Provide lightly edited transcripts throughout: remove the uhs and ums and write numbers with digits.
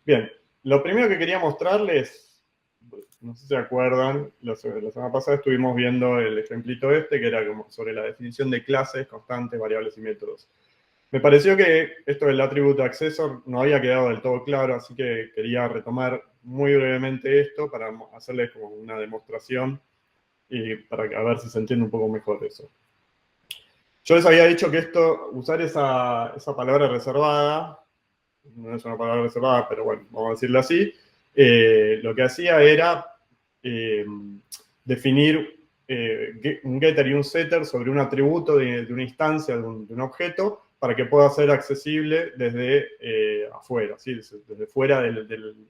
Bien, lo primero que quería mostrarles, no sé si se acuerdan, la semana pasada estuvimos viendo el ejemplito este, que era como sobre la definición de clases, constantes, variables y métodos. Me pareció que esto del attribute accessor no había quedado del todo claro, así que quería retomar muy brevemente esto para hacerles como una demostración y para a ver si se entiende un poco mejor eso. Yo les había dicho que usar esa palabra reservada, no es una palabra reservada, pero bueno, vamos a decirlo así, lo que hacía era definir un getter y un setter sobre un atributo de una instancia, de un objeto, para que pueda ser accesible desde afuera, ¿sí? Desde fuera del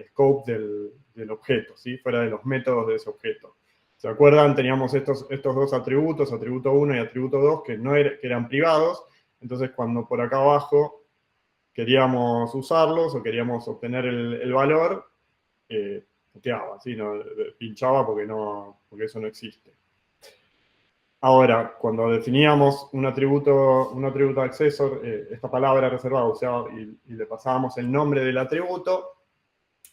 scope del objeto, ¿sí? Fuera de los métodos de ese objeto. ¿Se acuerdan? Teníamos estos dos atributos, atributo 1 y atributo 2, que eran privados. Entonces, cuando por acá abajo queríamos usarlos o queríamos obtener el valor, puteaba, ¿sí? No, pinchaba porque eso no existe. Ahora, cuando definíamos un atributo accessor, esta palabra reservada usaba y le pasábamos el nombre del atributo,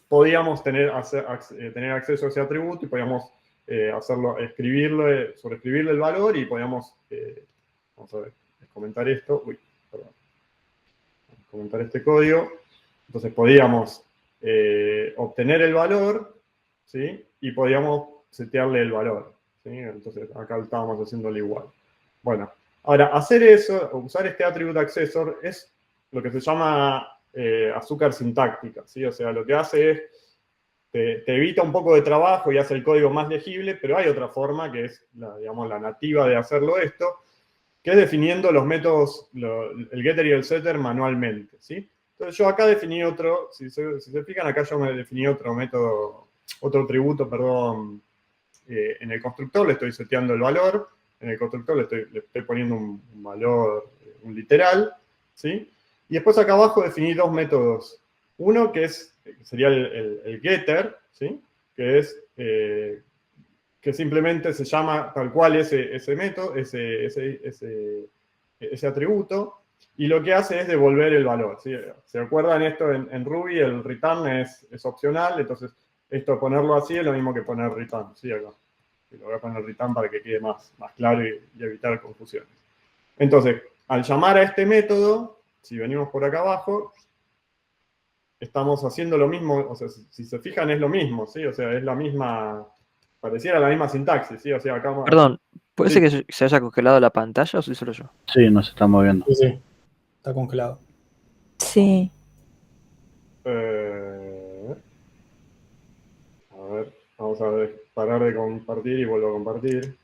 podíamos tener acceso a ese atributo y podíamos sobreescribirle el valor y podíamos, vamos a ver, comentar esto, comentar este código. Entonces podíamos obtener el valor, ¿sí? Y podíamos setearle el valor, ¿sí? Entonces acá estábamos haciéndolo igual. Bueno, ahora hacer eso, usar este attribute accessor es lo que se llama azúcar sintáctica, ¿sí? O sea, lo que hace es te evita un poco de trabajo y hace el código más legible, pero hay otra forma que es, digamos, la nativa de hacerlo esto, que es definiendo los métodos, el getter y el setter manualmente, ¿sí? Entonces yo acá definí otro, si se fijan acá yo me definí otro método, otro atributo, perdón, en el constructor le estoy seteando el valor, en el constructor le estoy poniendo un valor, un literal, ¿sí? Y después acá abajo definí dos métodos. Uno que sería el getter, ¿sí? Que es que simplemente se llama tal cual ese método, ese atributo, y lo que hace es devolver el valor, ¿sí? ¿Se acuerdan esto en Ruby? El return es opcional, entonces esto ponerlo así es lo mismo que poner return, ¿sí? Acá. Y lo voy a poner return para que quede más claro y evitar confusiones. Entonces, al llamar a este método, si venimos por acá abajo, estamos haciendo lo mismo, o sea, si se fijan es lo mismo, ¿sí? O sea, es la misma, pareciera la misma sintaxis, ¿sí? O sea, acá... Perdón, ¿puede Sí, ser que se haya congelado la pantalla o soy solo yo? Sí, nos está moviendo. Sí, está congelado. Sí. a ver, vamos a parar de compartir y vuelvo a compartir.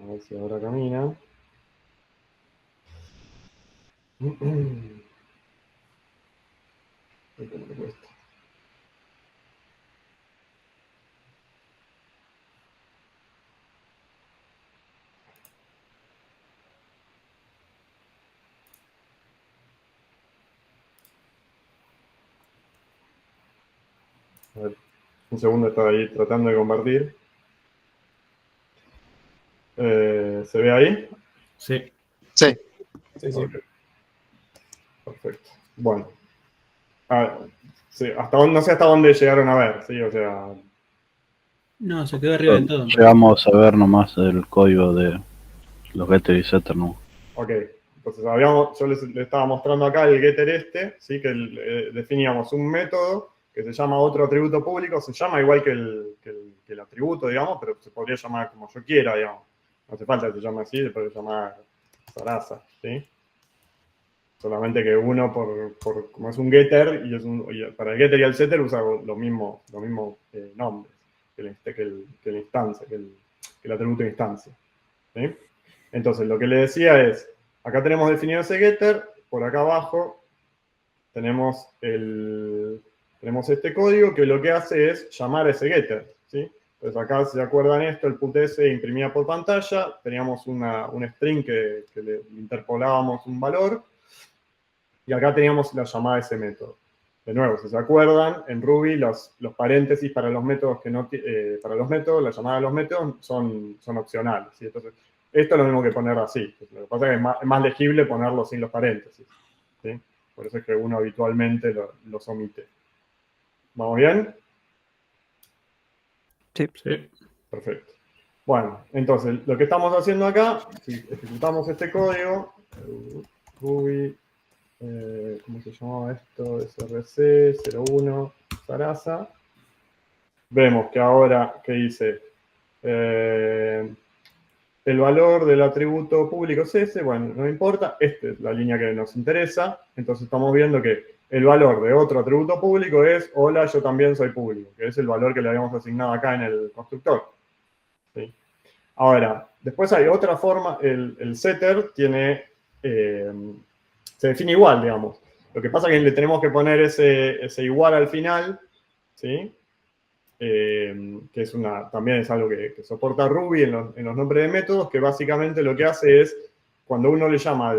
A ver si ahora camina. A ver, un segundo, estaba ahí tratando de compartir. ¿Se ve ahí? Sí. Sí. Sí, sí. Okay. Perfecto. Bueno. Sí, no sé hasta dónde llegaron a ver, ¿sí? O sea... No, se quedó arriba de todo. Llegamos a ver nomás el código de los getter y setter, ¿no? Ok, entonces yo les estaba mostrando acá el getter este, ¿sí? Que definíamos un método que se llama otro atributo público, se llama igual que el atributo, digamos, pero se podría llamar como yo quiera, digamos. No hace falta que se llame así, se puede llamar Sarasa, ¿sí? Solamente que uno, como es un getter, y para el getter y el setter usa los mismos nombres que la instancia, que el atributo de instancia, ¿sí? Entonces, lo que le decía es, acá tenemos definido ese getter, por acá abajo tenemos este código que lo que hace es llamar a ese getter, ¿sí? Entonces acá, si se acuerdan esto, el putS imprimía por pantalla, teníamos un string que le interpolábamos un valor, y acá teníamos la llamada de ese método. De nuevo, si se acuerdan, en Ruby los paréntesis para los métodos la llamada de los métodos son opcionales, ¿sí? Entonces, esto es lo mismo que poner así. Lo que pasa es que es más legible ponerlo sin los paréntesis, ¿sí? Por eso es que uno habitualmente los omite. ¿Vamos bien? Sí. Perfecto. Bueno, entonces, lo que estamos haciendo acá, si ejecutamos este código, Ruby, ¿cómo se llamaba esto? src01 Sarasa. Vemos que ahora, ¿qué dice? El valor del atributo público es ese, bueno, no importa, esta es la línea que nos interesa, entonces estamos viendo que el valor de otro atributo público es, hola, yo también soy público, que es el valor que le habíamos asignado acá en el constructor. ¿Sí? Ahora, después hay otra forma, el setter tiene, se define igual, digamos. Lo que pasa es que le tenemos que poner ese igual al final, ¿sí? Que es también es algo que soporta Ruby en los nombres de métodos, que básicamente lo que hace es, cuando uno le llama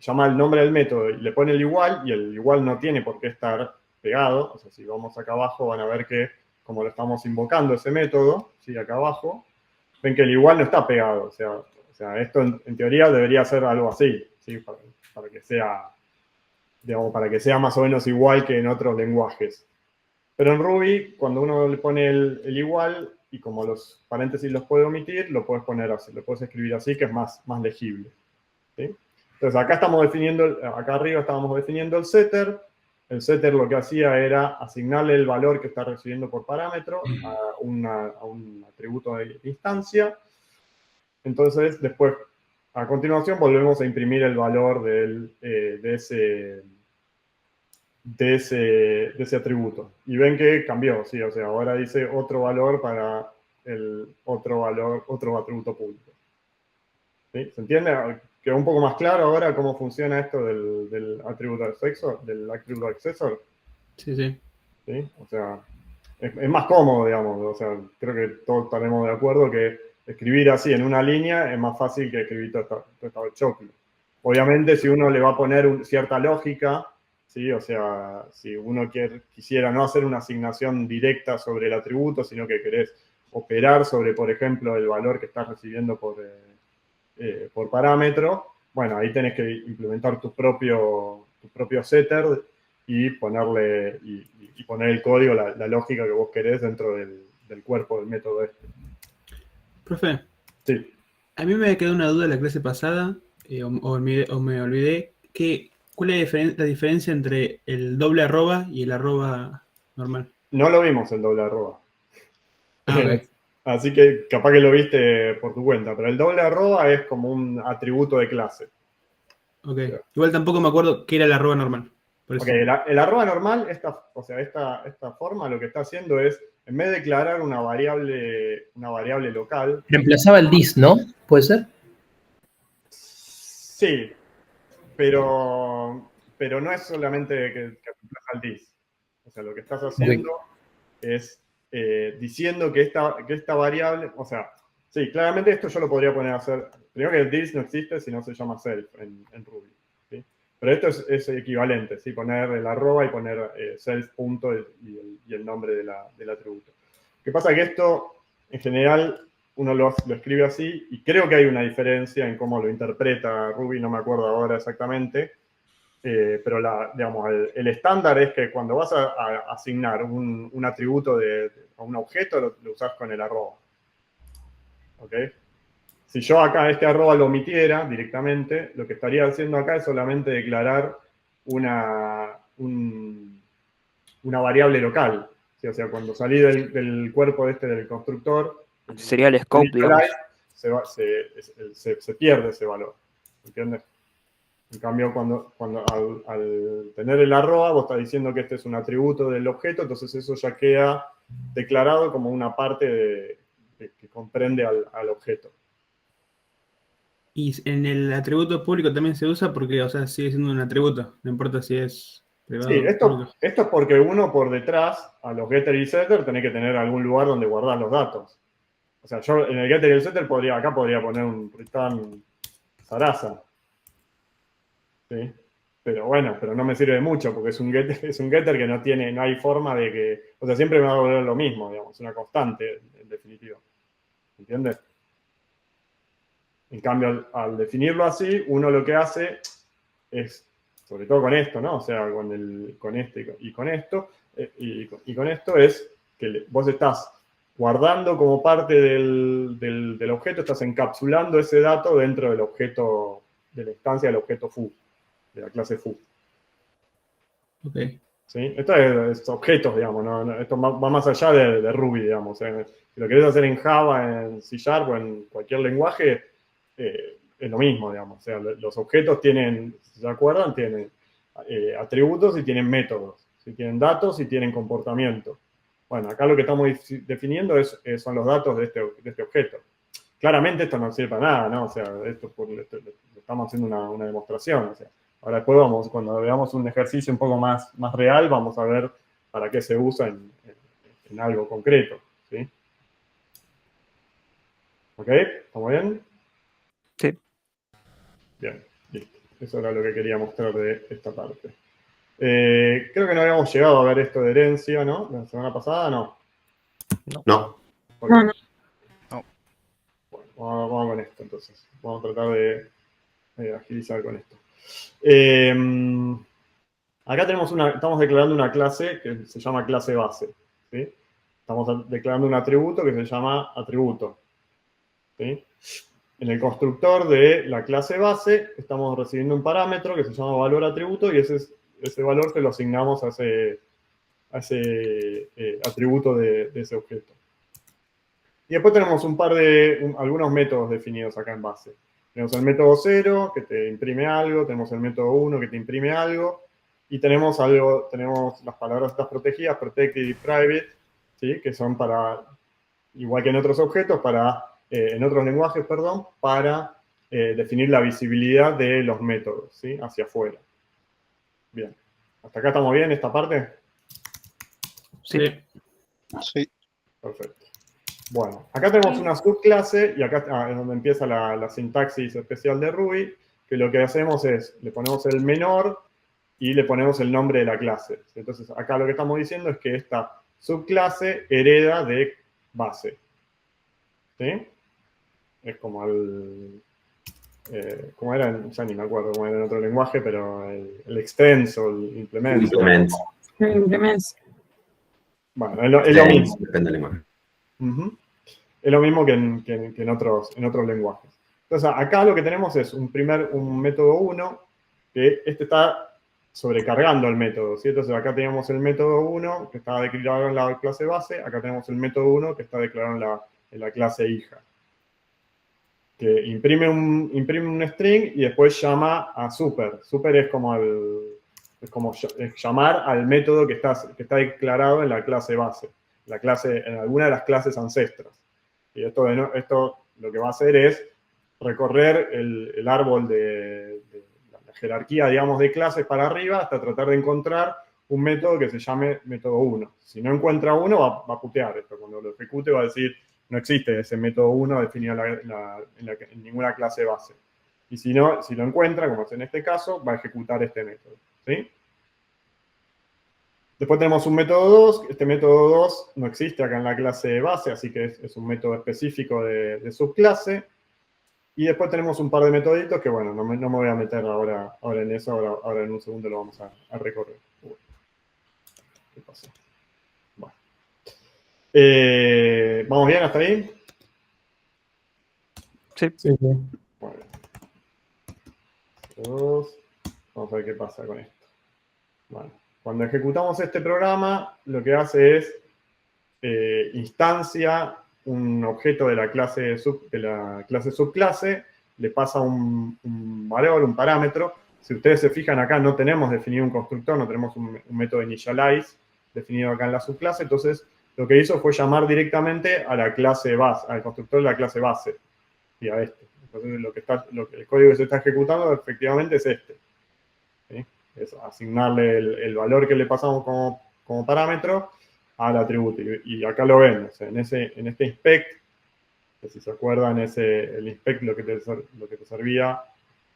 llama el nombre del método y le pone el igual, y el igual no tiene por qué estar pegado, o sea, si vamos acá abajo van a ver que, como lo estamos invocando ese método, ¿sí? Acá abajo, ven que el igual no está pegado, o sea esto en teoría debería ser algo así, ¿sí? Para que sea, digamos, para que sea más o menos igual que en otros lenguajes. Pero en Ruby, cuando uno le pone el igual, y como los paréntesis los puede omitir, lo puedes poner así, lo puedes escribir así, que es más legible. ¿Sí? Entonces acá estamos definiendo, acá arriba estábamos definiendo el setter. El setter lo que hacía era asignarle el valor que está recibiendo por parámetro a un atributo de instancia. Entonces, después, a continuación, volvemos a imprimir el valor de ese atributo. Y ven que cambió, sí, o sea, ahora dice otro valor para el otro atributo público. ¿Sí? ¿Se entiende? ¿Quedó un poco más claro ahora cómo funciona esto del atributo accessor? Sí, sí. ¿Sí? O sea, es más cómodo, digamos. O sea, creo que todos estaremos de acuerdo que escribir así en una línea es más fácil que escribir todo esto choclo. Obviamente, si uno le va a poner cierta lógica, ¿sí? O sea, si uno quisiera no hacer una asignación directa sobre el atributo, sino que querés operar sobre, por ejemplo, el valor que estás recibiendo por parámetro, bueno, ahí tenés que implementar tu propio setter y poner el código, la lógica que vos querés dentro del cuerpo del método este. Profe, Sí. a mí me quedó una duda de la clase pasada, o me olvidé, ¿cuál es la diferencia entre el doble arroba y el arroba normal? No lo vimos el doble arroba. Ah, ok. Así que capaz que lo viste por tu cuenta, pero el doble arroba es como un atributo de clase. Ok. Igual tampoco me acuerdo qué era el arroba normal. Por eso. Ok, el arroba normal, esta forma lo que está haciendo es, en vez de declarar una variable local. Reemplazaba el dis, ¿no? ¿Puede ser? Sí, pero no es solamente que reemplaza el dis. O sea, lo que estás haciendo es diciendo que esta variable, o sea, sí, claramente esto yo lo podría poner a hacer. Primero que el dis no existe si no se llama self en Ruby. ¿Sí? Pero esto es equivalente, ¿sí? Poner el arroba y poner self punto y el nombre del atributo. Lo que pasa es que esto, en general, uno lo escribe así, y creo que hay una diferencia en cómo lo interpreta Ruby, no me acuerdo ahora exactamente, pero digamos, el estándar es que cuando vas a asignar un atributo a un objeto, lo usas con el arroba. ¿Ok? Si yo acá este arroba lo omitiera directamente, lo que estaría haciendo acá es solamente declarar una variable local. ¿Sí? O sea, cuando salí del cuerpo del constructor, Sería el scope, digamos. se pierde ese valor. ¿Entiendes? En cambio, cuando al tener el arroba, vos estás diciendo que este es un atributo del objeto, entonces eso ya queda declarado como una parte que comprende al objeto. Y en el atributo público también se usa porque, o sea, sigue siendo un atributo, no importa si es privado Sí, o público. esto es porque uno por detrás, a los getter y setter, tenés que tener algún lugar donde guardar los datos. O sea, yo en el getter y el setter acá podría poner un return Sarasa. ¿Sí? Pero bueno, pero no me sirve de mucho porque es un getter que no hay forma de que, o sea, siempre me va a volver lo mismo, digamos, una constante, en definitiva. ¿Entiendes? En cambio, al definirlo así, uno lo que hace es, sobre todo con esto, ¿no? O sea, con este y con esto, y con esto es que vos estás guardando como parte del objeto, estás encapsulando ese dato dentro del objeto, de la instancia del objeto foo, de la clase foo. Ok. ¿Sí? Esto es objetos, digamos, ¿no? Esto va más allá de Ruby, digamos. Si lo querés hacer en Java, en C# o en cualquier lenguaje, es lo mismo, digamos. O sea, los objetos tienen, si se acuerdan, tienen atributos y tienen métodos. ¿Sí? Tienen datos y tienen comportamiento. Bueno, acá lo que estamos definiendo son los datos de este objeto. Claramente esto no sirve para nada, ¿no? O sea, esto estamos haciendo una demostración, o sea. Ahora después cuando veamos un ejercicio un poco más real, vamos a ver para qué se usa en algo concreto, ¿sí? ¿Ok? ¿Estamos bien? Sí. Bien, listo. Eso era lo que quería mostrar de esta parte. Creo que no habíamos llegado a ver esto de herencia, ¿no? La semana pasada, ¿no? No. Ok. No. Bueno, vamos con esto entonces. Vamos a tratar de agilizar con esto. Acá estamos declarando una clase que se llama clase base. ¿Sí? Estamos declarando un atributo que se llama atributo. ¿Sí? En el constructor de la clase base estamos recibiendo un parámetro que se llama valor atributo y ese valor se lo asignamos a ese atributo de ese objeto. Y después tenemos algunos métodos definidos acá en base. Tenemos el método 0, que te imprime algo, tenemos el método 1, que te imprime algo, y tenemos las palabras estas protegidas, protected y private, ¿sí? Que son para, igual que en otros objetos, en otros lenguajes, perdón, para definir la visibilidad de los métodos, ¿sí? Hacia afuera. Bien. ¿Hasta acá estamos bien esta parte? Sí. Sí. Perfecto. Bueno, acá tenemos una subclase, y acá es donde empieza la sintaxis especial de Ruby, que lo que hacemos es, le ponemos el menor y le ponemos el nombre de la clase. Entonces, acá lo que estamos diciendo es que esta subclase hereda de base. ¿Sí? Es como ¿cómo era? Ya ni me acuerdo cómo era en otro lenguaje, pero el extenso, el implemento. Implements. Bueno, es lo mismo. Depende del lenguaje. Es lo mismo que en otros lenguajes. Entonces, acá lo que tenemos es un método 1, que está sobrecargando el método, ¿sí? Entonces, acá tenemos el método 1, que está declarado en la clase base, acá tenemos el método 1, que está declarado en la clase hija, que imprime un string y después llama a super. Super es como llamar al método que está declarado en la clase base, en alguna de las clases ancestras. Y esto lo que va a hacer es recorrer el árbol de la jerarquía, digamos, de clases para arriba hasta tratar de encontrar un método que se llame método 1. Si no encuentra uno, va a putear esto. Cuando lo ejecute va a decir, no existe ese método 1 definido en ninguna clase base. Y si lo encuentra, como es en este caso, va a ejecutar este método. ¿Sí? Después tenemos un método 2. Este método 2 no existe acá en la clase base, así que es un método específico de subclase. Y después tenemos un par de metoditos que, bueno, no me voy a meter ahora en eso. Ahora en un segundo lo vamos a recorrer. ¿Qué pasó? Bueno. ¿Vamos bien hasta ahí? Sí. Sí, sí. Muy bien. 2. Vamos a ver qué pasa con esto. Bueno. Cuando ejecutamos este programa, lo que hace es instancia un objeto de la clase subclase, le pasa un valor, un parámetro. Si ustedes se fijan acá, no tenemos definido un constructor, no tenemos un método initialize definido acá en la subclase, entonces lo que hizo fue llamar directamente a la clase base, al constructor de la clase base, y a este. Entonces el código que se está ejecutando efectivamente es este. ¿Sí? Es asignarle el valor que le pasamos como parámetro al atributo. Y acá lo ven, o sea, en este inspect, que si se acuerdan, el inspect lo que te servía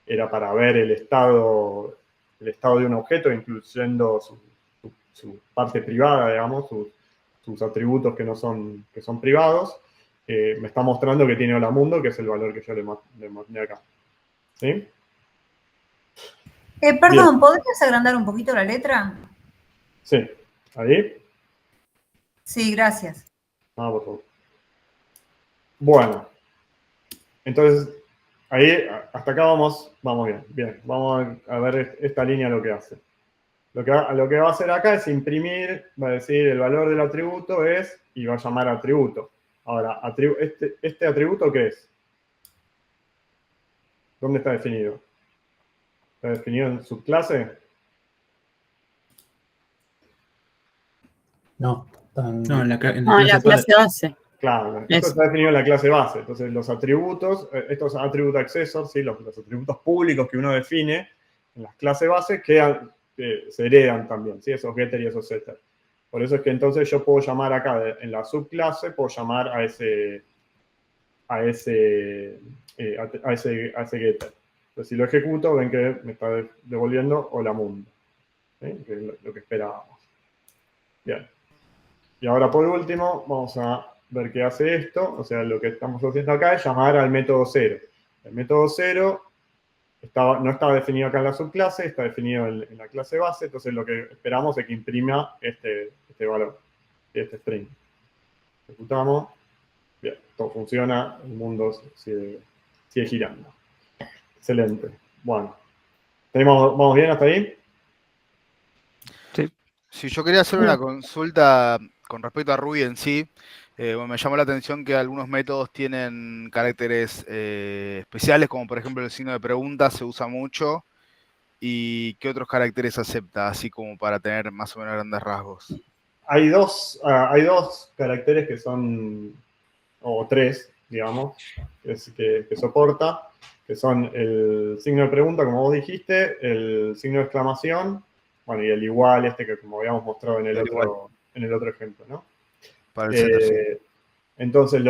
era para ver el estado de un objeto, incluyendo su parte privada, digamos, sus atributos que son privados. me está mostrando que tiene hola mundo, que es el valor que yo le mandé acá. ¿Sí? Perdón, ¿podrías agrandar un poquito la letra? Sí. ¿Ahí? Sí, gracias. Por favor. Bueno. Entonces, ahí, hasta acá vamos bien. Bien, vamos a ver esta línea lo que hace. Lo que va a hacer acá es imprimir, va a decir el valor del atributo es, y va a llamar atributo. Ahora, ¿este atributo qué es? ¿Dónde está definido? ¿Está definido en subclase? No. No, en la No, en la clase base. Claro, esto está definido en la clase base. Entonces, los atributos, estos attribute accessors, ¿sí? los atributos públicos que uno define en las clases bases, se heredan también, ¿sí? Esos getter y esos setter. Por eso es que entonces yo puedo llamar acá, en la subclase, puedo llamar a ese getter. Entonces, si lo ejecuto, ven que me está devolviendo hola mundo, ¿sí? Que es lo que esperábamos. Bien. Y ahora, por último, vamos a ver qué hace esto. O sea, lo que estamos haciendo acá es llamar al método 0. El método 0 no está definido acá en la subclase, está definido en la clase base. Entonces, lo que esperamos es que imprima este valor, este string. Ejecutamos. Bien, todo funciona, el mundo sigue girando. Excelente. Bueno, ¿vamos bien hasta ahí? Si yo quería hacer una consulta con respecto a Ruby en sí, me llamó la atención que algunos métodos tienen caracteres especiales, como por ejemplo el signo de pregunta se usa mucho, y qué otros caracteres acepta, así como para tener más o menos grandes rasgos. Hay dos caracteres que son, o tres, digamos, que soporta, que son el signo de pregunta, como vos dijiste, el signo de exclamación, bueno, y el igual, que como habíamos mostrado en el otro ejemplo, ¿no? Para el setter, sí. Entonces,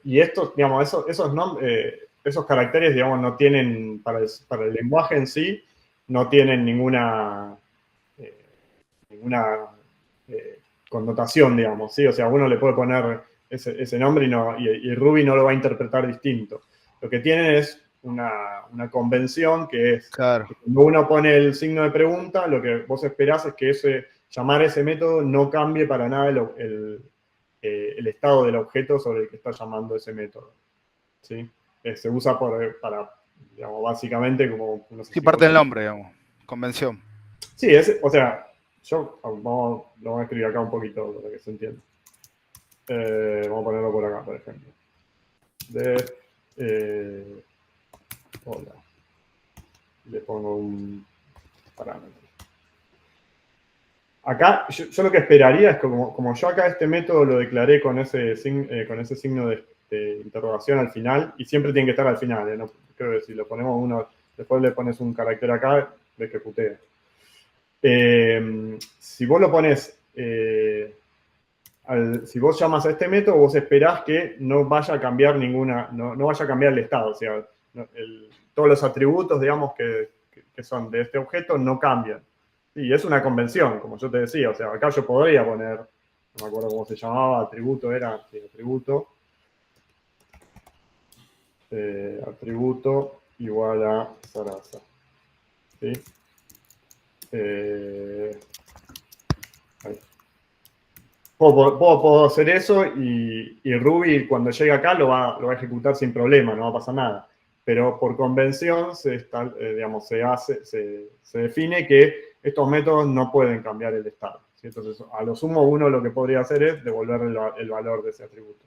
y estos, digamos, esos caracteres, digamos, no tienen, para el lenguaje en sí, no tienen ninguna connotación, digamos, ¿sí? O sea, uno le puede poner ese nombre y Ruby no lo va a interpretar distinto. Lo que tienen es una convención que es, claro, que cuando uno pone el signo de pregunta, lo que vos esperás es que llamar ese método no cambie para nada el estado del objeto sobre el que está llamando ese método, ¿sí? Se usa para, digamos, básicamente como... No sé sí, parte del nombre, digamos, convención. Sí, o sea, lo vamos a escribir acá un poquito para que se entienda. Vamos a ponerlo por acá, por ejemplo. Hola. Le pongo un parámetro. Acá, yo lo que esperaría es que como yo acá este método lo declaré con ese signo de interrogación al final, y siempre tiene que estar al final, ¿no? Creo que si lo ponemos después le pones un carácter acá, ves que putea. Si vos lo pones, si vos llamas a este método, vos esperás que no vaya a cambiar no vaya a cambiar el estado. O sea, todos los atributos, digamos, que son de este objeto no cambian. Y es una convención, como yo te decía. O sea, acá yo podría poner, no me acuerdo cómo se llamaba, atributo igual a Sarasa. ¿Sí? Ahí. Puedo hacer eso y Ruby cuando llegue acá lo va a ejecutar sin problema, no va a pasar nada. Pero por convención se define que estos métodos no pueden cambiar el estado, ¿sí? Entonces, a lo sumo uno lo que podría hacer es devolver el valor de ese atributo.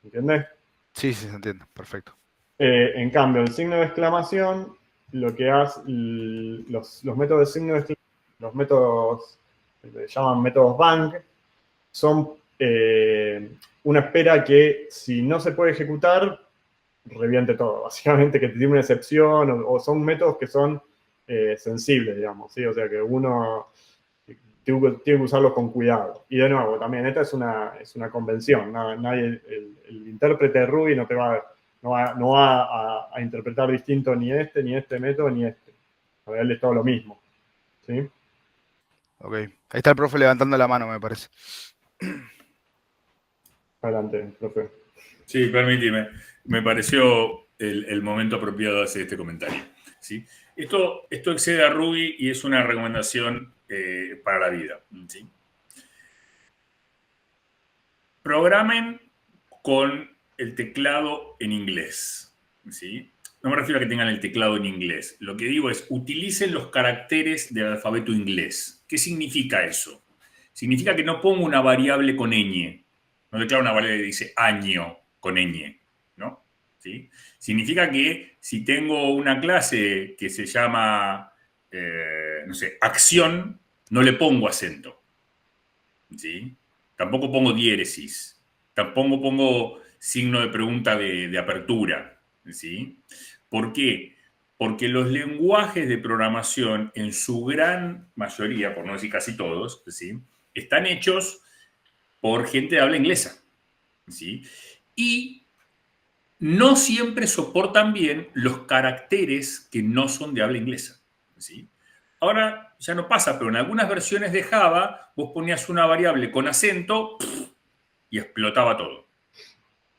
¿Entiendes? Sí, se entiende, perfecto. En cambio, el signo de exclamación, lo que hace, los métodos de signo de exclamación, los métodos que se llaman métodos bank, son una espera que si no se puede ejecutar, reviente todo. Básicamente que tiene una excepción o son métodos que son sensibles, digamos, ¿sí? O sea que uno tiene que usarlos con cuidado. Y de nuevo, también esta es una convención. Nadie, el intérprete de Ruby no va a interpretar distinto ni este método, ni este. Para él es todo lo mismo. ¿Sí? Ok. Ahí está el profe levantando la mano, me parece. Adelante, profe. Sí, permíteme. Me pareció el momento apropiado de hacer este comentario. ¿Sí? Esto excede a Ruby y es una recomendación para la vida. ¿Sí? Programen con el teclado en inglés. ¿Sí? No me refiero a que tengan el teclado en inglés. Lo que digo es, utilicen los caracteres del alfabeto inglés. ¿Qué significa eso? Significa que no pongo una variable con ñ. No declaro una variable que dice año con ñ, ¿no? ¿Sí? Significa que si tengo una clase que se llama, no sé, acción, no le pongo acento. ¿Sí? Tampoco pongo diéresis. Tampoco pongo signo de pregunta de apertura. ¿Sí? ¿Por qué? Porque los lenguajes de programación, en su gran mayoría, por no decir casi todos, ¿sí? Están hechos por gente de habla inglesa. ¿Sí? Y no siempre soportan bien los caracteres que no son de habla inglesa. ¿Sí? Ahora ya no pasa, pero en algunas versiones de Java vos ponías una variable con acento y explotaba todo.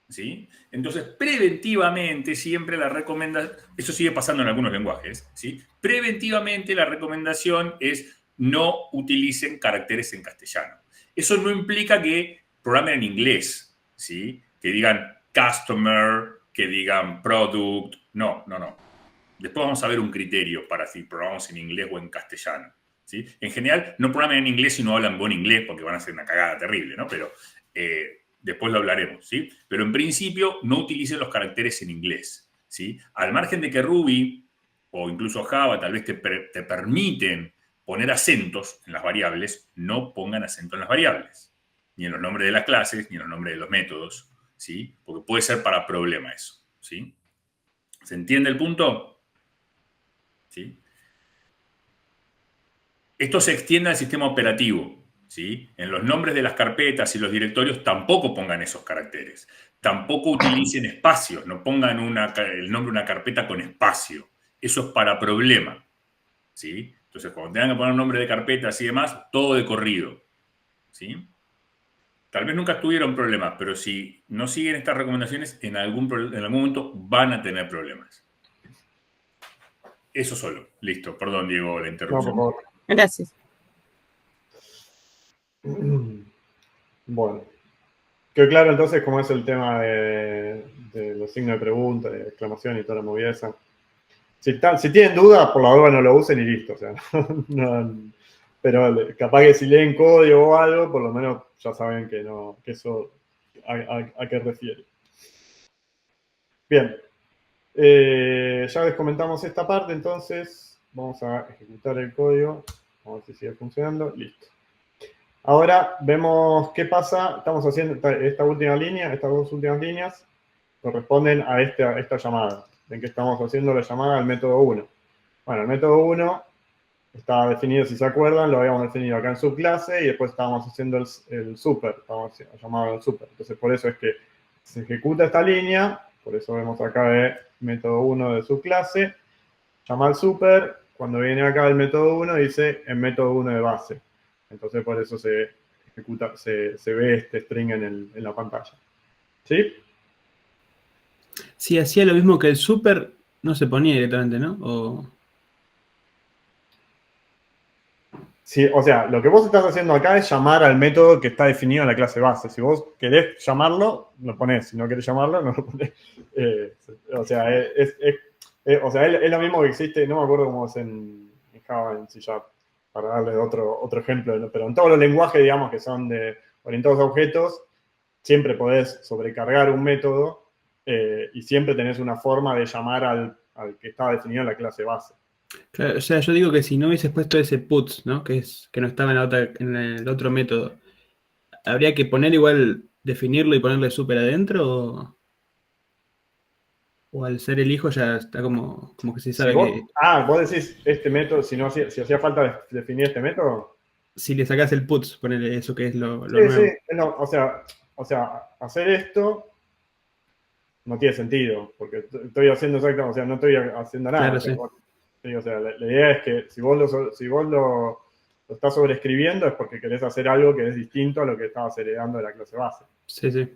¿Sí? Entonces, preventivamente, siempre la recomendación, eso sigue pasando en algunos lenguajes, ¿sí? Preventivamente la recomendación es no utilicen caracteres en castellano. Eso no implica que programen en inglés, ¿sí? Que digan customer, que digan product, no. Después vamos a ver un criterio para si programamos en inglés o en castellano, ¿sí? En general, no programen en inglés si no hablan buen inglés, porque van a hacer una cagada terrible, ¿no? Pero después lo hablaremos, ¿sí? Pero en principio, no utilicen los caracteres en inglés, ¿sí? Al margen de que Ruby o incluso Java tal vez te permiten poner acentos en las variables, no pongan acento en las variables, ni en los nombres de las clases, ni en los nombres de los métodos, ¿sí? Porque puede ser para problema eso, ¿sí? ¿Se entiende el punto? ¿Sí? Esto se extiende al sistema operativo, ¿sí? En los nombres de las carpetas y los directorios tampoco pongan esos caracteres. Tampoco utilicen espacios, no pongan el nombre de una carpeta con espacio. Eso es para problema, ¿sí? Entonces, cuando tengan que poner un nombre de carpetas y demás, todo de corrido, ¿sí? Tal vez nunca tuvieron problemas, pero si no siguen estas recomendaciones, en algún momento van a tener problemas. Eso solo. Listo. Perdón, Diego, la interrupción. No, por favor. Gracias. Bueno. Quedó claro entonces cómo es el tema de los signos de pregunta, de exclamación y toda la movida esa. Si tienen dudas, por la duda no lo usen y listo. O sea, pero capaz que si leen código o algo, por lo menos ya saben que eso a qué refiere. Bien. Ya les comentamos esta parte, entonces vamos a ejecutar el código. Vamos a ver si sigue funcionando. Listo. Ahora vemos qué pasa. Estamos haciendo esta última línea, estas dos últimas líneas corresponden a esta llamada. Ven que estamos haciendo la llamada al método 1. Bueno, el método 1 está definido, si se acuerdan, lo habíamos definido acá en subclase y después estábamos haciendo el super, estábamos llamando al super. Entonces, por eso es que se ejecuta esta línea, por eso vemos acá el método 1 de subclase, llama al super, cuando viene acá el método 1 dice el método 1 de base. Entonces, por eso se ejecuta, se ve este string en la pantalla. ¿Sí? Si hacía lo mismo que el super, no se ponía directamente, ¿no? Sí, o sea, lo que vos estás haciendo acá es llamar al método que está definido en la clase base. Si vos querés llamarlo, lo ponés. Si no querés llamarlo, no lo ponés. O sea, es lo mismo que existe, no me acuerdo cómo es en Java, en C#, para darle otro ejemplo, ¿no? Pero en todos los lenguajes, digamos, que son orientados a objetos, siempre podés sobrecargar un método y siempre tenés una forma de llamar al que estaba definido en la clase base. Claro, o sea, yo digo que si no hubieses puesto ese puts, ¿no? Que no estaba en el otro método, ¿habría que poner igual, definirlo y ponerle super adentro? ¿O al ser el hijo ya está como que se sabe que... vos decís este método, si hacía falta definir este método. Si le sacás el puts, ponerle eso que es lo Sí, nuevo. sí, o sea, hacer esto no tiene sentido, porque estoy haciendo exactamente, o sea, no estoy haciendo nada. Claro, sí. Sí, o sea, la idea es que si vos lo estás sobreescribiendo es porque querés hacer algo que es distinto a lo que estabas heredando de la clase base. Sí, sí.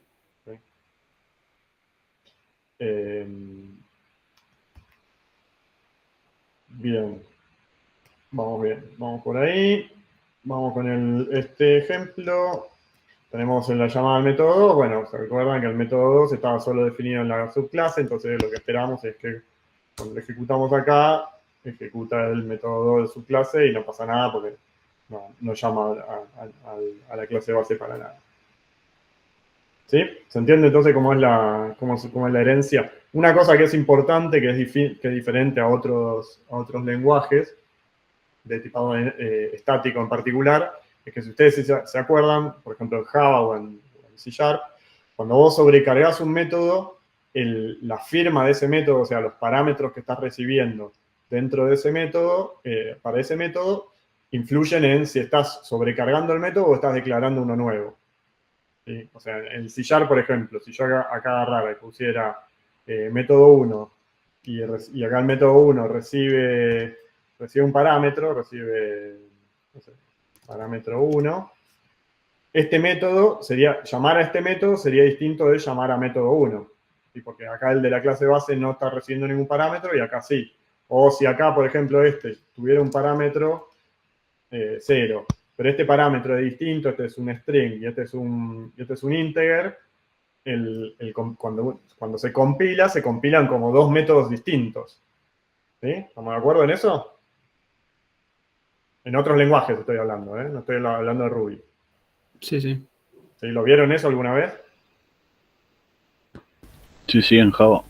Bien. Vamos por ahí. Vamos con este ejemplo. Tenemos en la llamada al método 2. Bueno, se recuerdan que el método 2 estaba solo definido en la subclase, entonces lo que esperamos es que cuando lo ejecutamos acá, ejecuta el método 2 de subclase y no pasa nada porque no llama a la clase base para nada. ¿Sí? ¿Se entiende entonces cómo es la herencia? Una cosa que es importante, que es diferente a otros lenguajes, de tipado estático en particular, es que si ustedes se acuerdan, por ejemplo en Java o en C#, cuando vos sobrecargas un método, la firma de ese método, o sea, los parámetros que estás recibiendo dentro de ese método, para ese método, influyen en si estás sobrecargando el método o estás declarando uno nuevo. ¿Sí? O sea, en C#, por ejemplo, si yo acá agarrara y pusiera método 1 y acá el método 1 recibe un parámetro, no sé, parámetro 1, llamar a este método sería distinto de llamar a método 1. ¿Sí? Porque acá el de la clase base no está recibiendo ningún parámetro y acá sí. O si acá, por ejemplo, tuviera un parámetro 0, pero este parámetro es distinto, este es un string y este es un integer, cuando se compilan como dos métodos distintos. ¿Sí? ¿Estamos de acuerdo en eso? En otros lenguajes estoy hablando, no estoy hablando de Ruby. Sí, sí. ¿Sí? ¿Lo vieron eso alguna vez? Sí, en Java.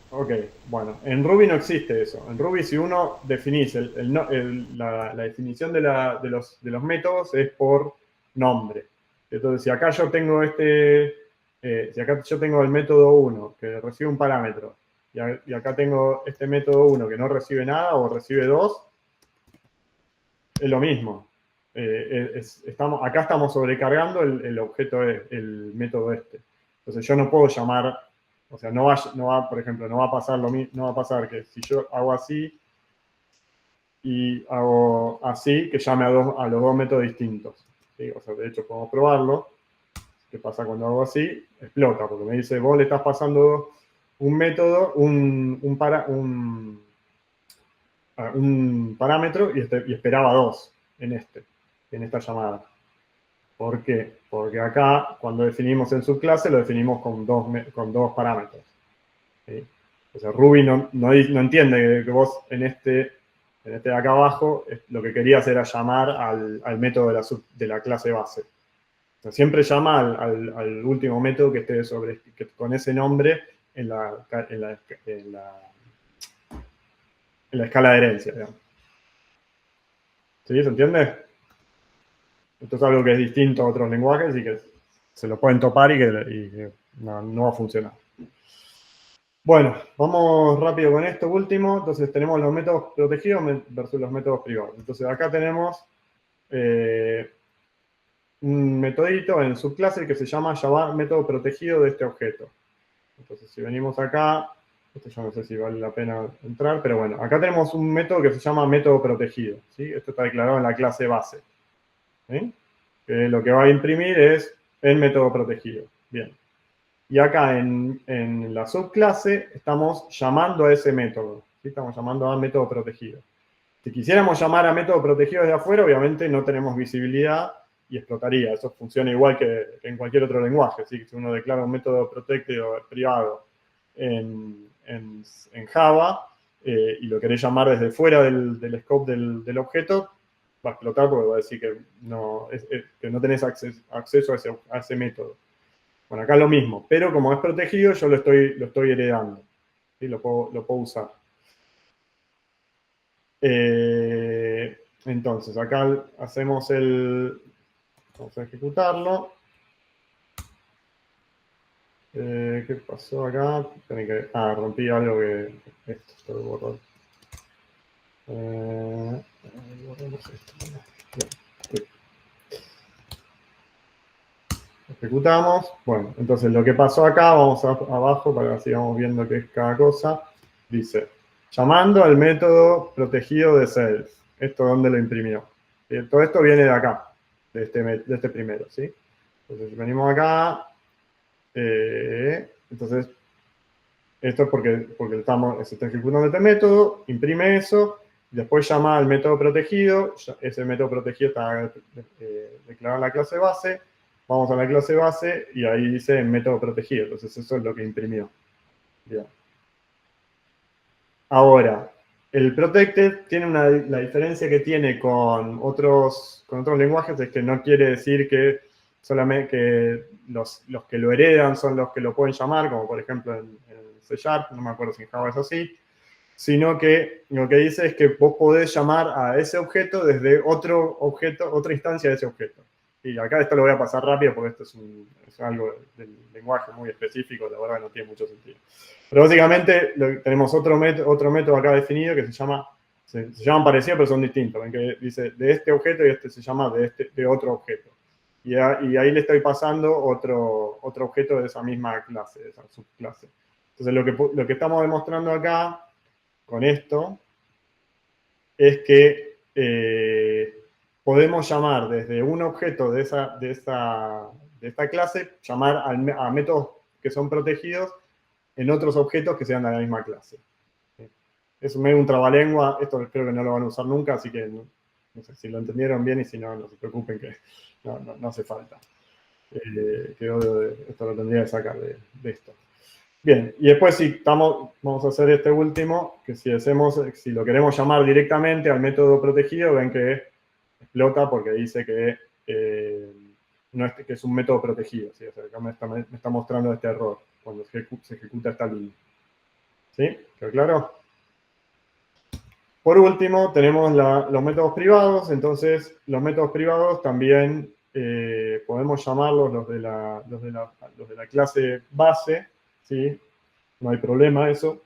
Ok, bueno, en Ruby no existe eso. En Ruby, si uno definís la definición de los métodos es por nombre. Entonces, si acá yo tengo el método 1 que recibe un parámetro y acá tengo este método 1 que no recibe nada o recibe 2, es lo mismo. Acá estamos sobrecargando el objeto, el método este. Entonces yo no puedo llamar, o sea, por ejemplo, no va a pasar no va a pasar que si yo hago así y hago así, que llame a los dos métodos distintos. ¿Sí? O sea, de hecho podemos probarlo. ¿Qué pasa cuando hago así? Explota, porque me dice, vos le estás pasando un método, un parámetro y esperaba 2 en esta llamada. ¿Por qué? Porque acá, cuando definimos en subclase, lo definimos con dos parámetros. ¿Sí? O sea, Ruby no entiende que vos en este de acá abajo, lo que querías era llamar al método de la clase base. O sea, siempre llama al último método que esté con ese nombre en la escala de herencia, digamos. ¿Sí? ¿Se entiende? Esto es algo que es distinto a otros lenguajes y que se lo pueden topar y que no va a funcionar. Bueno, vamos rápido con esto último. Entonces tenemos los métodos protegidos versus los métodos privados. Entonces acá tenemos un metodito en subclase que se llama llamar método protegido de este objeto. Entonces si venimos acá, esto yo no sé si vale la pena entrar, pero bueno, acá tenemos un método que se llama método protegido. ¿Sí? Esto está declarado en la clase base. ¿Sí? Que lo que va a imprimir es el método protegido. Bien. Y acá en la subclase estamos llamando a ese método. ¿Sí? Estamos llamando a método protegido. Si quisiéramos llamar a método protegido desde afuera, obviamente no tenemos visibilidad y explotaría. Eso funciona igual que en cualquier otro lenguaje. ¿Sí? Si uno declara un método protegido privado en Java y lo querés llamar desde fuera del scope del objeto, va a explotar porque va a decir que no tenés acceso a ese método. Bueno, acá es lo mismo, pero como es protegido, yo lo estoy heredando. ¿Sí? Lo puedo usar. Entonces, acá hacemos vamos a ejecutarlo. ¿Qué pasó acá? Rompí algo que... Esto tengo que borrar. Borramos esto. Bien. Ejecutamos. Bueno, entonces lo que pasó acá, vamos abajo para que sigamos viendo qué es cada cosa. Dice, llamando al método protegido de self. Esto donde lo imprimió. Todo esto viene de acá, de este primero, ¿sí? Entonces venimos acá. Entonces, Esto es porque se está ejecutando este método, imprime eso, después llama al método protegido, ese método protegido está declarado en la clase base, vamos a la clase base y ahí dice método protegido, entonces eso es lo que imprimió. Bien. Ahora, el protected tiene la diferencia que tiene con otros lenguajes es que no quiere decir que solamente que los que lo heredan son los que lo pueden llamar, como por ejemplo en C#, no me acuerdo si en Java es así, sino que lo que dice es que vos podés llamar a ese objeto desde otro objeto, otra instancia de ese objeto. Y acá esto lo voy a pasar rápido porque esto es algo del lenguaje muy específico, la verdad que no tiene mucho sentido. Pero básicamente tenemos otro método acá definido que se llaman parecidos pero son distintos. Ven que dice de este objeto y este se llama de otro objeto. Y ahí le estoy pasando otro objeto de esa misma clase, de esa subclase. Entonces lo que estamos demostrando acá con esto es que podemos llamar desde un objeto de esta clase, llamar a métodos que son protegidos en otros objetos que sean de la misma clase. Es medio un trabalengua, esto creo que no lo van a usar nunca, así que no sé si lo entendieron bien y si no, no se preocupen que no hace falta. Esto lo tendría que sacar de esto. Bien, y después vamos a hacer este último, que si lo queremos llamar directamente al método protegido, ven que explota porque dice que es un método protegido. ¿Sí? O sea, acá me está mostrando este error cuando se ejecuta esta línea. ¿Sí? ¿Quedó claro? Por último, tenemos los métodos privados. Entonces, los métodos privados también podemos llamarlos los de la clase base. ¿Sí? No hay problema eso.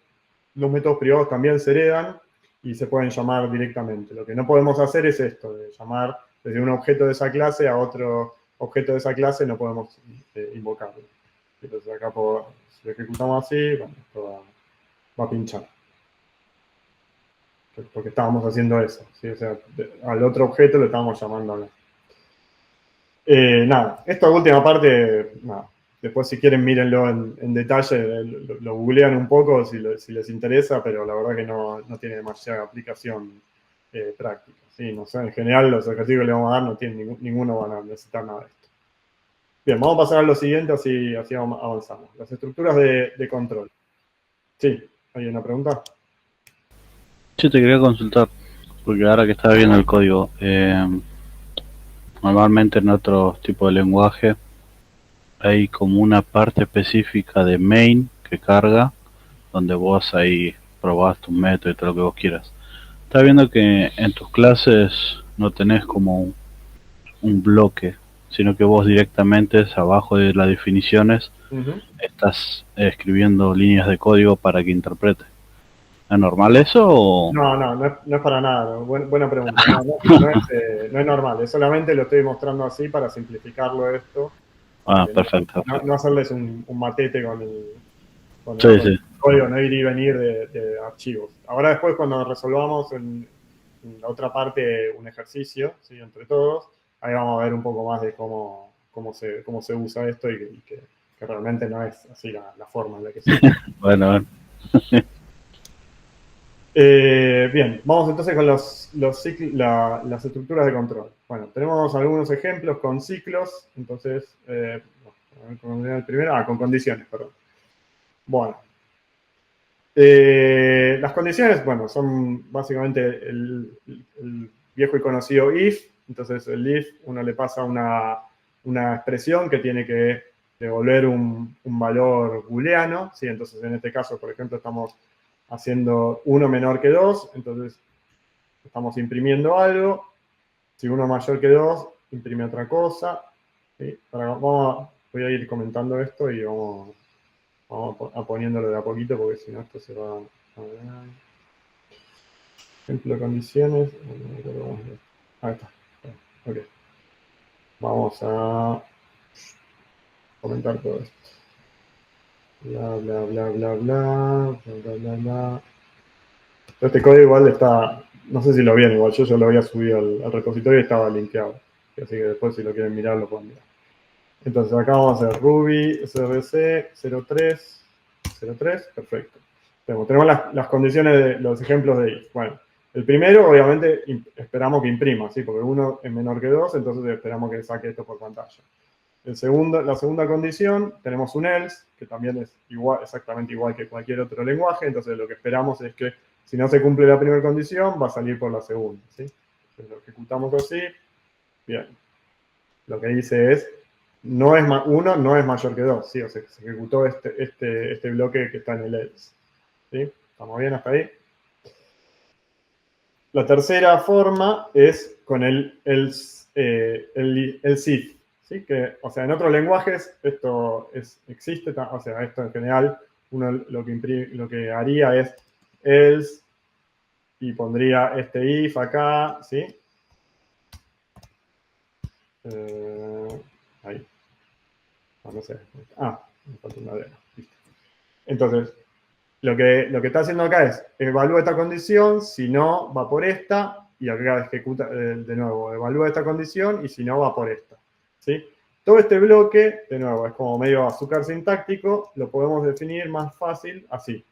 Los métodos privados también se heredan y se pueden llamar directamente. Lo que no podemos hacer es esto, de llamar desde un objeto de esa clase a otro objeto de esa clase, no podemos invocarlo. Entonces acá si lo ejecutamos así, bueno, esto va a pinchar. Porque estábamos haciendo eso. ¿Sí? O sea, al otro objeto le estábamos llamando acá. Nada, esta última parte, nada. Después, si quieren, mírenlo en detalle, lo googlean un poco si les interesa, pero la verdad que no tiene demasiada aplicación práctica. ¿Sí? No sé, en general, los ejercicios que le vamos a dar, ninguno van a necesitar nada de esto. Bien, vamos a pasar a lo siguiente, así avanzamos. Las estructuras de control. Sí, ¿hay una pregunta? Yo te quería consultar, porque ahora que estaba viendo el código, normalmente en otros tipos de lenguaje, hay como una parte específica de main que carga, donde vos ahí probás tu método y todo lo que vos quieras. Estás viendo que en tus clases no tenés como un bloque, sino que vos directamente abajo de las definiciones estás escribiendo líneas de código para que interprete. ¿Es normal eso o...? No es para nada. Buena pregunta. No es normal. Es solamente lo estoy mostrando así para simplificarlo esto. Perfecto. No hacerles un matete con el código, no ir y venir de archivos. Ahora después cuando resolvamos en la otra parte un ejercicio, ¿sí? Entre todos, ahí vamos a ver un poco más de cómo se usa esto y que realmente no es así la forma en la que se usa. Bueno. Bien, vamos entonces con las estructuras de control. Bueno, tenemos algunos ejemplos con ciclos, entonces, con condiciones, perdón. Bueno, las condiciones, bueno, son básicamente el viejo y conocido if, entonces el if uno le pasa una expresión que tiene que devolver un valor booleano, ¿sí? Entonces en este caso, por ejemplo, estamos haciendo 1 menor que 2, entonces estamos imprimiendo algo. Si 1 mayor que 2, imprime otra cosa. ¿Sí? Voy a ir comentando esto y vamos a poniéndolo de a poquito, porque si no esto se va a ver. Ejemplo de condiciones. Ahí está. Ok. Vamos a comentar todo esto. Bla, bla, bla, bla, bla, bla, bla, bla. Este código igual está, no sé si lo vieron, igual yo lo había subido al repositorio y estaba linkeado. Así que después si lo quieren mirar, lo pueden mirar. Entonces acá vamos a hacer Ruby, src 03, 0,3, perfecto. Tenemos las condiciones de los ejemplos de if. Bueno, el primero, obviamente, esperamos que imprima, ¿sí? Porque 1 es menor que 2, entonces esperamos que saque esto por pantalla. La segunda condición, tenemos un else, que también es igual, exactamente igual que cualquier otro lenguaje, entonces lo que esperamos es que si no se cumple la primera condición, va a salir por la segunda, ¿sí? Entonces lo ejecutamos así, bien. Lo que dice es, 1 no es mayor que 2, ¿sí? O sea, se ejecutó este bloque que está en el else, ¿sí? ¿Estamos bien hasta ahí? La tercera forma es con el else if, ¿sí? Que, o sea, en otros lenguajes esto existe, o sea, esto en general, uno lo que haría es else y pondría este if acá, ¿sí? Ahí. No sé. Me falta una D. Listo. Entonces, lo que está haciendo acá es, evalúa esta condición, si no, va por esta, y acá ejecuta de nuevo, evalúa esta condición, y si no, va por esta, ¿sí? Todo este bloque, de nuevo, es como medio azúcar sintáctico, lo podemos definir más fácil así.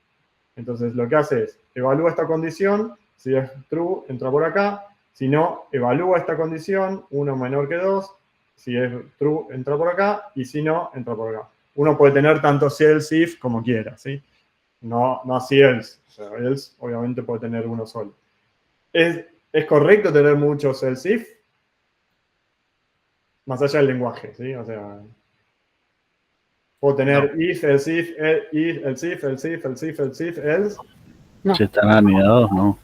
Entonces, lo que hace es, evalúa esta condición, si es true, entra por acá, si no, evalúa esta condición, 1 menor que 2, si es true, entra por acá, y si no, entra por acá. Uno puede tener tanto si else if como quiera, ¿sí? No si else. O sea, else obviamente puede tener uno solo. ¿Es correcto tener muchos else if? Más allá del lenguaje, ¿sí? O sea, puedo tener if, else if, else if, else if, else if, else if, else. No. Si están anidados, no.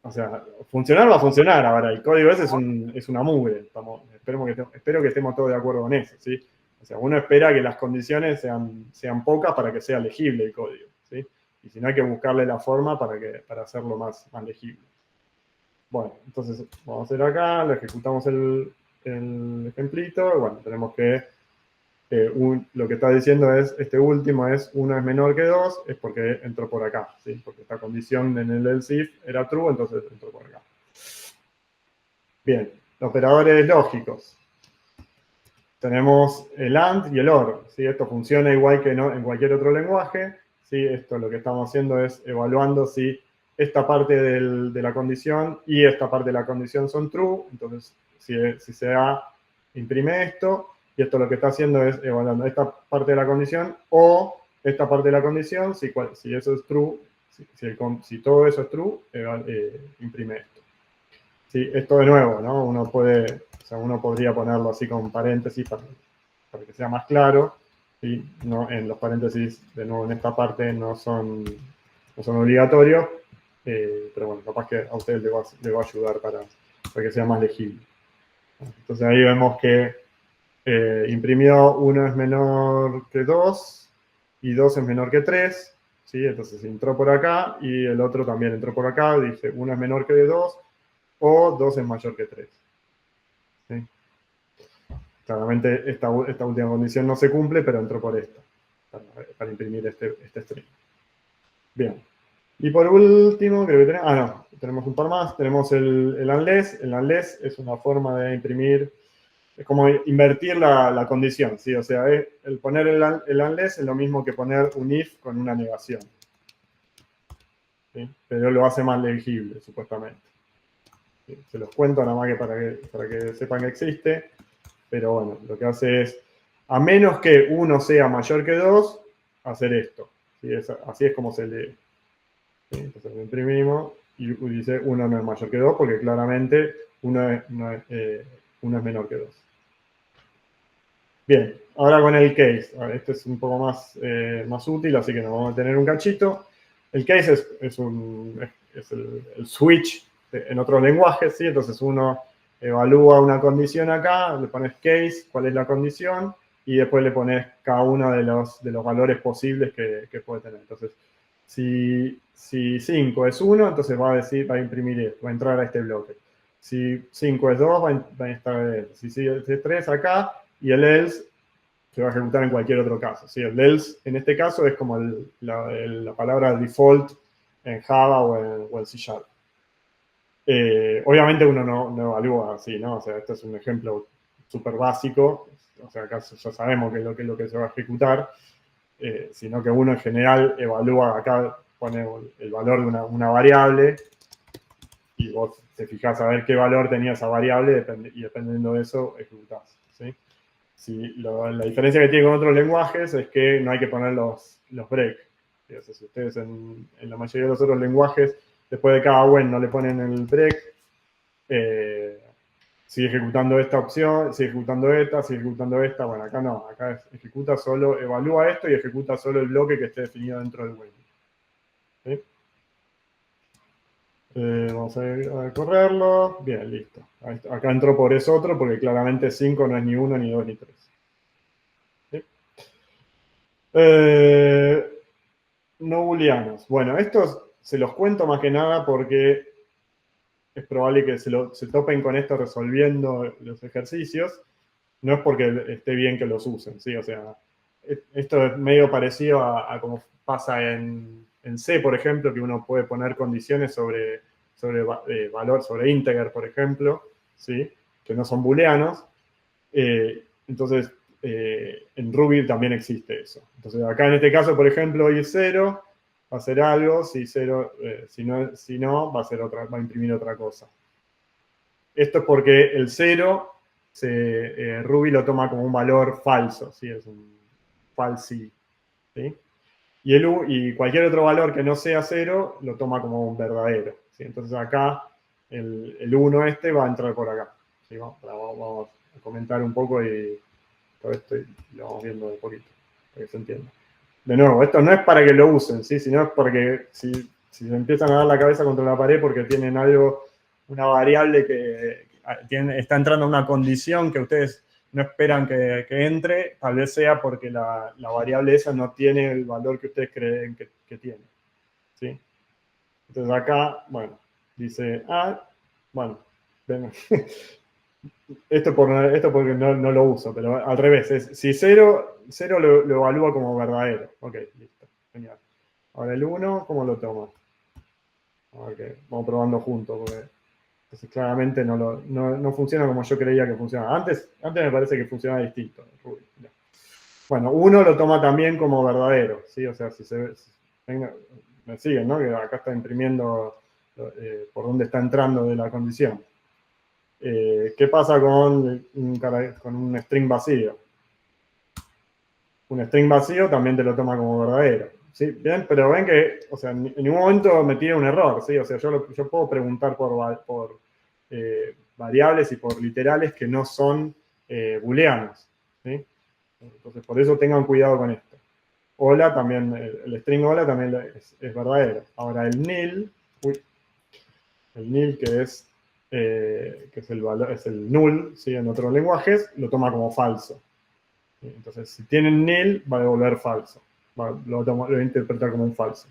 O sea, funcionar va a funcionar. Ahora, el código ese es una mugre. Espero que estemos todos de acuerdo con eso, ¿sí? O sea, uno espera que las condiciones sean pocas para que sea legible el código, ¿sí? Y si no, hay que buscarle la forma para hacerlo más legible. Bueno, entonces vamos a hacer acá, lo ejecutamos el ejemplito, y bueno, tenemos que, lo que está diciendo es, este último es 1 es menor que 2, es porque entró por acá, ¿sí? Porque esta condición en el else if era true, entonces entró por acá. Bien, operadores lógicos. Tenemos el AND y el OR, ¿sí? Esto funciona igual que en cualquier otro lenguaje, ¿sí? Esto lo que estamos haciendo es evaluando si esta parte de la condición y esta parte de la condición son true, entonces si se da, imprime esto, y esto lo que está haciendo es evaluando esta parte de la condición o esta parte de la condición, si eso es true, si todo eso es true, imprime esto. ¿Sí? Esto de nuevo, ¿no? Uno podría ponerlo así con paréntesis para que sea más claro, ¿sí? No, en los paréntesis, de nuevo, en esta parte no son obligatorios, pero bueno, capaz que a ustedes les va a ayudar para que sea más legible. Entonces ahí vemos que imprimió 1 es menor que 2 y 2 es menor que 3, ¿sí? Entonces entró por acá y el otro también entró por acá, dice 1 es menor que 2 o 2 es mayor que 3. ¿Sí? Claramente esta última condición no se cumple, pero entró por esta, para imprimir este string. Bien. Y por último, creo que tenemos un par más. Tenemos el unless. El unless es una forma de imprimir, es como invertir la condición, ¿sí? O sea, el poner el unless es lo mismo que poner un if con una negación, ¿sí? Pero lo hace más legible, supuestamente. ¿Sí? Se los cuento nada más que para que sepan que existe. Pero bueno, lo que hace es, a menos que 1 sea mayor que 2, hacer esto. ¿Sí? Así es como se lee. ¿Sí? Entonces lo imprimimos y dice 1 no es mayor que 2 porque claramente 1 es menor que 2. Bien, ahora con el case. Este es un poco más útil, así que nos vamos a tener un cachito. El case es el switch en otros lenguajes, ¿sí? Entonces uno evalúa una condición acá, le pones case, cuál es la condición, y después le pones cada uno de los valores posibles que puede tener. Entonces, si 5 es 1, entonces va a imprimir esto, va a entrar a este bloque. Si 5 es 2, va a estar si es 3 acá, y el else se va a ejecutar en cualquier otro caso. ¿Sí? El else, en este caso, es como la palabra default en Java o en C#. Obviamente uno no evalúa así, ¿no? O sea, este es un ejemplo súper básico. O sea, acá ya sabemos qué es lo que se va a ejecutar. sino que uno en general evalúa, acá pone el valor de una variable, y vos te fijás a ver qué valor tenía esa variable, y dependiendo de eso ejecutás, ¿sí? La diferencia que tiene con otros lenguajes es que no hay que poner los break. ¿Sí? O sea, si ustedes en la mayoría de los otros lenguajes, después de cada when no le ponen el break, sigue ejecutando esta opción, sigue ejecutando esta. Bueno, acá no, acá ejecuta solo, evalúa esto y ejecuta solo el bloque que esté definido dentro del when. ¿Sí? Vamos a correrlo. Bien, listo. Acá entró por eso otro, porque claramente 5 no es ni 1, ni 2, ni 3. ¿Sí? No booleanos. Bueno, estos se los cuento más que nada porque es probable que se topen con esto resolviendo los ejercicios. No es porque esté bien que los usen, ¿sí? O sea, esto es medio parecido a como pasa en C, por ejemplo, que uno puede poner condiciones sobre valor, sobre integer, por ejemplo, ¿sí? Que no son booleanos. Entonces, en Ruby también existe eso. Entonces, acá en este caso, por ejemplo, hoy es 0, va a ser algo, si no, va a imprimir otra cosa. Esto es porque el 0, Ruby lo toma como un valor falso, ¿sí? Es un falsi, ¿sí? Y cualquier otro valor que no sea 0 lo toma como un verdadero, ¿sí? Entonces acá el 1 va a entrar por acá, ¿sí? Vamos a comentar un poco y todo esto lo vamos viendo de poquito, para que se entienda. De nuevo, esto no es para que lo usen, ¿sí? Sino es porque si se empiezan a dar la cabeza contra la pared porque tienen una variable que está entrando en una condición que ustedes no esperan que entre, tal vez sea porque la variable esa no tiene el valor que ustedes creen que tiene, ¿sí? Entonces acá, bueno, dice, bueno, venga. Esto porque no lo uso, pero al revés, si 0 lo evalúa como verdadero. Ok, listo, genial. Ahora el 1, ¿cómo lo toma? Okay, vamos probando juntos, porque entonces claramente no funciona como yo creía que funcionaba. Antes me parece que funcionaba distinto. Bueno, 1 lo toma también como verdadero, ¿sí? O sea, me siguen, ¿no? Que acá está imprimiendo por dónde está entrando de la condición. ¿Qué pasa con un string vacío? Un string vacío también te lo toma como verdadero. ¿Sí? Bien, pero ven que, o sea, en ningún momento me tiene un error, ¿sí? O sea, yo puedo preguntar por variables y por literales que no son booleanos, ¿sí? Entonces, por eso tengan cuidado con esto. Hola también, el string hola también es verdadero. Ahora, el nil que es el valor, es el null, ¿sí? En otros lenguajes, lo toma como falso. Entonces, si tienen nil, va a devolver falso. Lo voy a interpretar como un falso.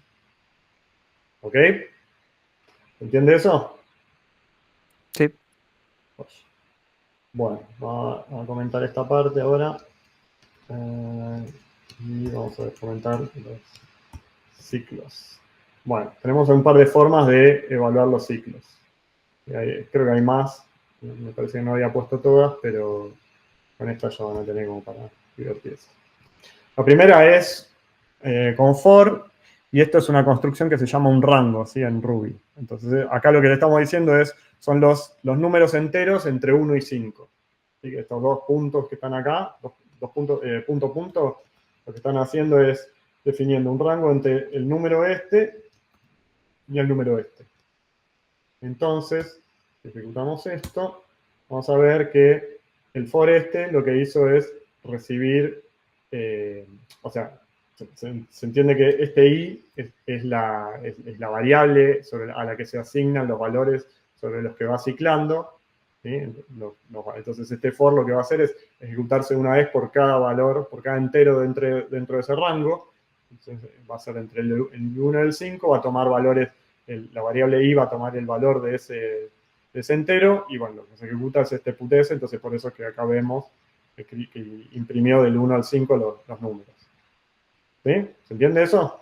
¿Ok? ¿Entiende eso? Sí. Bueno, vamos a comentar esta parte ahora. Y vamos a comentar los ciclos. Bueno, tenemos un par de formas de evaluar los ciclos. Creo que hay más. Me parece que no había puesto todas, pero con esta ya van a tener como para divertirse. La primera es con for, y esto es una construcción que se llama un rango, ¿sí? En Ruby. Entonces, acá lo que le estamos diciendo son los números enteros entre 1 y 5. ¿Sí? Estos dos puntos que están acá, dos puntos, punto, lo que están haciendo es definiendo un rango entre el número y el número este. Entonces, si ejecutamos esto, vamos a ver que el for lo que hizo es recibir, o sea, se entiende que este i es la variable a la que se asignan los valores sobre los que va ciclando, ¿sí? Entonces este for lo que va a hacer es ejecutarse una vez por cada valor, por cada entero dentro de ese rango. Entonces va a ser entre el 1 y el 5, va a tomar valores, la variable i va a tomar el valor de ese entero, y bueno, lo que se ejecuta es este putS, entonces por eso es que acá vemos que imprimió del 1 al 5 los números. ¿Sí? ¿Se entiende eso?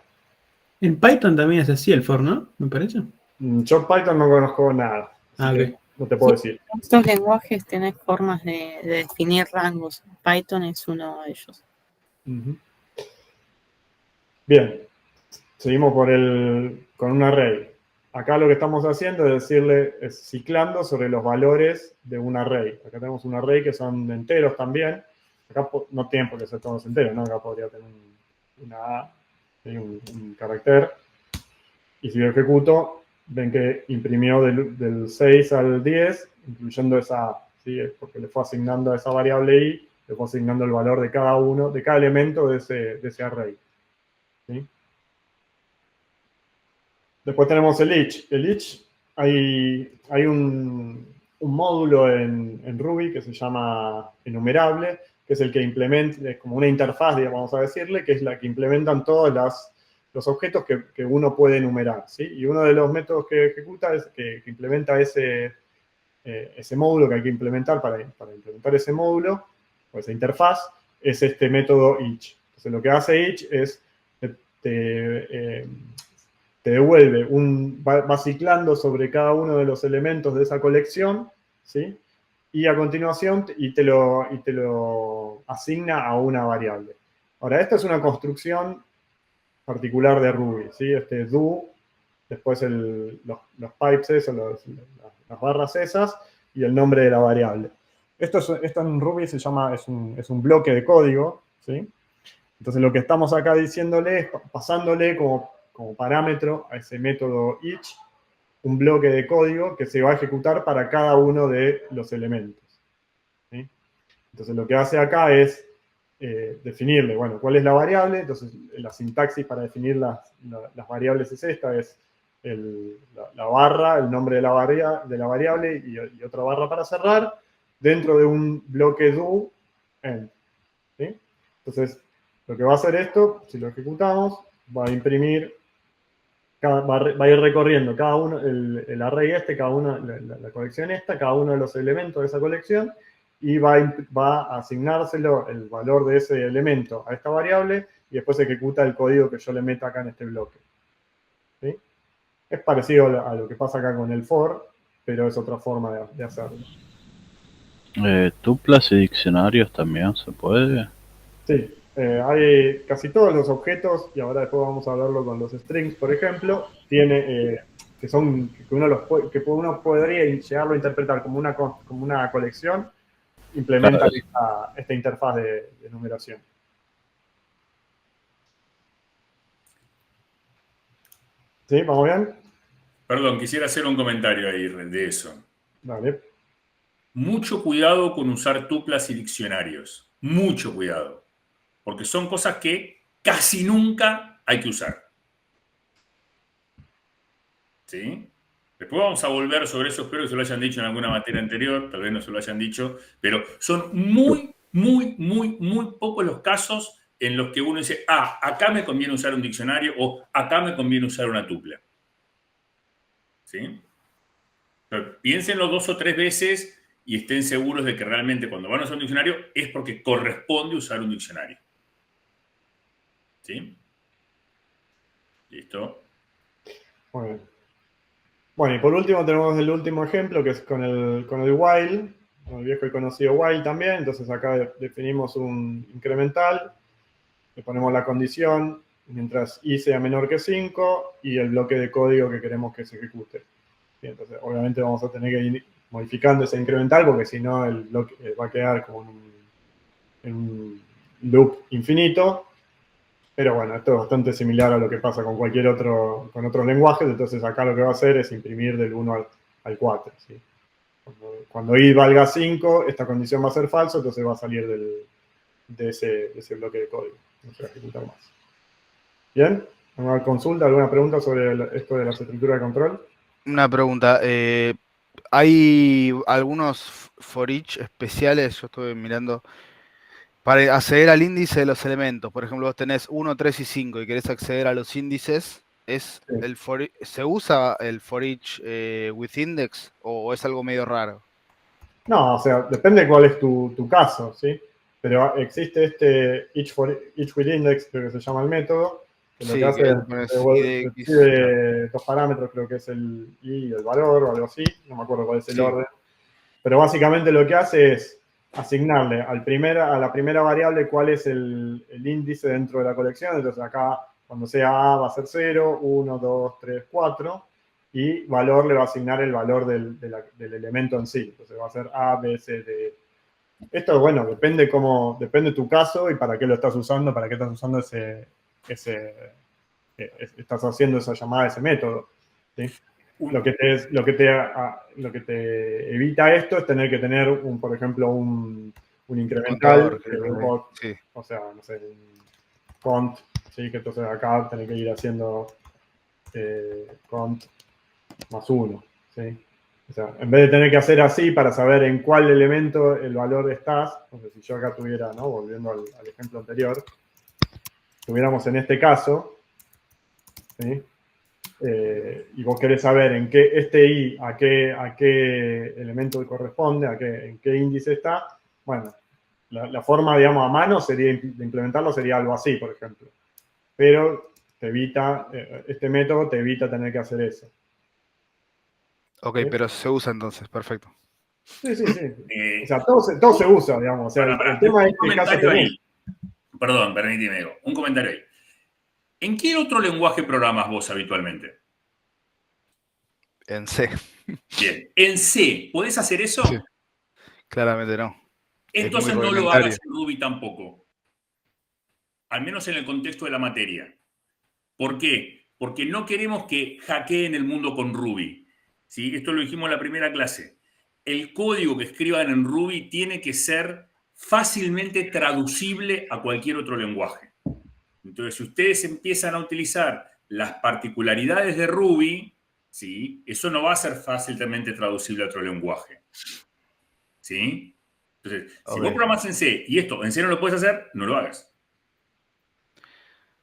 En Python también es así el for, ¿no? Me parece. Yo Python no conozco nada, así que no te puedo decir. En estos lenguajes tenés formas de definir rangos. Python es uno de ellos. Bien, seguimos con un array. Acá lo que estamos haciendo es ciclando sobre los valores de un array. Acá tenemos un array que son enteros también. Acá no tienen por qué ser todos enteros, ¿no? Acá podría tener una A, un carácter. Y si lo ejecuto, ven que imprimió del 6 al 10, incluyendo esa A, ¿sí? Es porque le fue asignando a esa variable I, le fue asignando el valor de cada elemento de ese array. ¿Sí? Después tenemos el each. El each, hay un módulo en Ruby que se llama enumerable, que es el que implementa, es como una interfaz, vamos a decirle, que es la que implementan todos los objetos que uno puede enumerar, ¿sí? Y uno de los métodos que ejecuta es que implementa ese módulo que hay que implementar para implementar ese módulo, o esa interfaz, es este método each. Entonces lo que hace each es te devuelve va ciclando sobre cada uno de los elementos de esa colección, ¿sí? Y a continuación te lo asigna a una variable. Ahora, esta es una construcción particular de Ruby, ¿sí? Do, después los pipes esos, las barras esas, y el nombre de la variable. Esto en Ruby se llama, es un bloque de código, ¿sí? Entonces lo que estamos acá diciéndole es pasándole como parámetro a ese método each un bloque de código que se va a ejecutar para cada uno de los elementos, ¿sí? Entonces lo que hace acá es definirle, bueno, cuál es la variable. Entonces la sintaxis para definir las variables es esta, es la barra, el nombre de la variable y otra barra para cerrar, dentro de un bloque do end, ¿sí? Entonces lo que va a hacer esto, si lo ejecutamos, va a imprimir, va a ir recorriendo cada uno, el array cada uno, la colección cada uno de los elementos de esa colección, y va a asignárselo el valor de ese elemento a esta variable, y después ejecuta el código que yo le meta acá en este bloque, ¿sí? Es parecido a lo que pasa acá con el for, pero es otra forma de hacerlo. ¿Tuplas y diccionarios también se puede? Sí. Hay casi todos los objetos, y ahora después vamos a hablarlo con los strings, por ejemplo, que uno podría llegarlo a interpretar como una colección, implementa esta interfaz de numeración. ¿Sí? ¿Vamos bien? Perdón, quisiera hacer un comentario ahí de eso. Vale. Mucho cuidado con usar tuplas y diccionarios. Mucho cuidado. Porque son cosas que casi nunca hay que usar. ¿Sí? Después vamos a volver sobre eso, espero que se lo hayan dicho en alguna materia anterior, tal vez no se lo hayan dicho, pero son muy pocos los casos en los que uno dice, acá me conviene usar un diccionario o acá me conviene usar una tupla. ¿Sí? Pero piénsenlo 2 o 3 veces y estén seguros de que realmente cuando van a usar un diccionario es porque corresponde usar un diccionario. ¿Sí? ¿Listo? Muy bien. Bueno, y por último tenemos el último ejemplo, que es con el while, el viejo y conocido while también. Entonces acá definimos un incremental, le ponemos la condición mientras i sea menor que 5 y el bloque de código que queremos que se ejecute. Y entonces obviamente vamos a tener que ir modificando ese incremental porque si no el bloque va a quedar como en un loop infinito. Pero bueno, esto es bastante similar a lo que pasa con con otros lenguajes. Entonces acá lo que va a hacer es imprimir del 1 al 4. ¿Sí? Cuando i valga 5, esta condición va a ser falsa, entonces va a salir de ese bloque de código. No se va a ejecutar más. ¿Bien? ¿Alguna consulta, alguna pregunta sobre esto de la estructura de control? Una pregunta. ¿Hay algunos for each especiales? Yo estuve mirando. Para acceder al índice de los elementos, por ejemplo, vos tenés 1, 3 y 5 y querés acceder a los índices, ¿se usa el for each with index o es algo medio raro? No, o sea, depende de cuál es tu caso, ¿sí? Pero existe each with index, creo que se llama el método, que lo que hace es recibe 2 parámetros, creo que es el i y el valor o algo así, no me acuerdo cuál es el orden. Pero básicamente lo que hace es asignarle a la primera variable cuál es el índice dentro de la colección. Entonces acá Cuando sea A va a ser 0, 1, 2, 3, 4, y valor le va a asignar el valor del elemento en sí. Entonces va a ser A, B, C, D. Esto, bueno, depende de tu caso y para qué lo estás usando, para qué estás usando estás haciendo esa llamada, ese método, ¿sí? Lo que te evita esto es tener que tener, por ejemplo, un incremental, Sí. o sea, no sé, un cont, ¿sí? Que entonces acá tenés que ir haciendo cont más 1, ¿sí? O sea, en vez de tener que hacer así para saber en cuál elemento el valor estás, entonces si yo acá tuviera, ¿no? Volviendo al ejemplo anterior, tuviéramos en este caso, ¿sí? Y vos querés saber en qué este i, a qué elemento corresponde, en qué índice está, bueno, la forma, digamos, a mano de implementarlo sería algo así, por ejemplo. Pero este método te evita tener que hacer eso. Ok, ¿Sí? pero se usa entonces, perfecto. Sí. O sea, todo se usa, digamos. O sea, el tema es que caso tenés. Perdón, permíteme, un comentario ahí. ¿En qué otro lenguaje programas vos habitualmente? En C. Bien. ¿En C podés hacer eso? Sí. Claramente no. Entonces no lo hagas en Ruby tampoco. Al menos en el contexto de la materia. ¿Por qué? Porque no queremos que hackeen el mundo con Ruby. ¿Sí? Esto lo dijimos en la primera clase. El código que escriban en Ruby tiene que ser fácilmente traducible a cualquier otro lenguaje. Entonces, si ustedes empiezan a utilizar las particularidades de Ruby, ¿sí? Eso no va a ser fácilmente traducible a otro lenguaje. ¿Sí? Entonces, si vos programás en C y esto en C no lo puedes hacer, no lo hagas.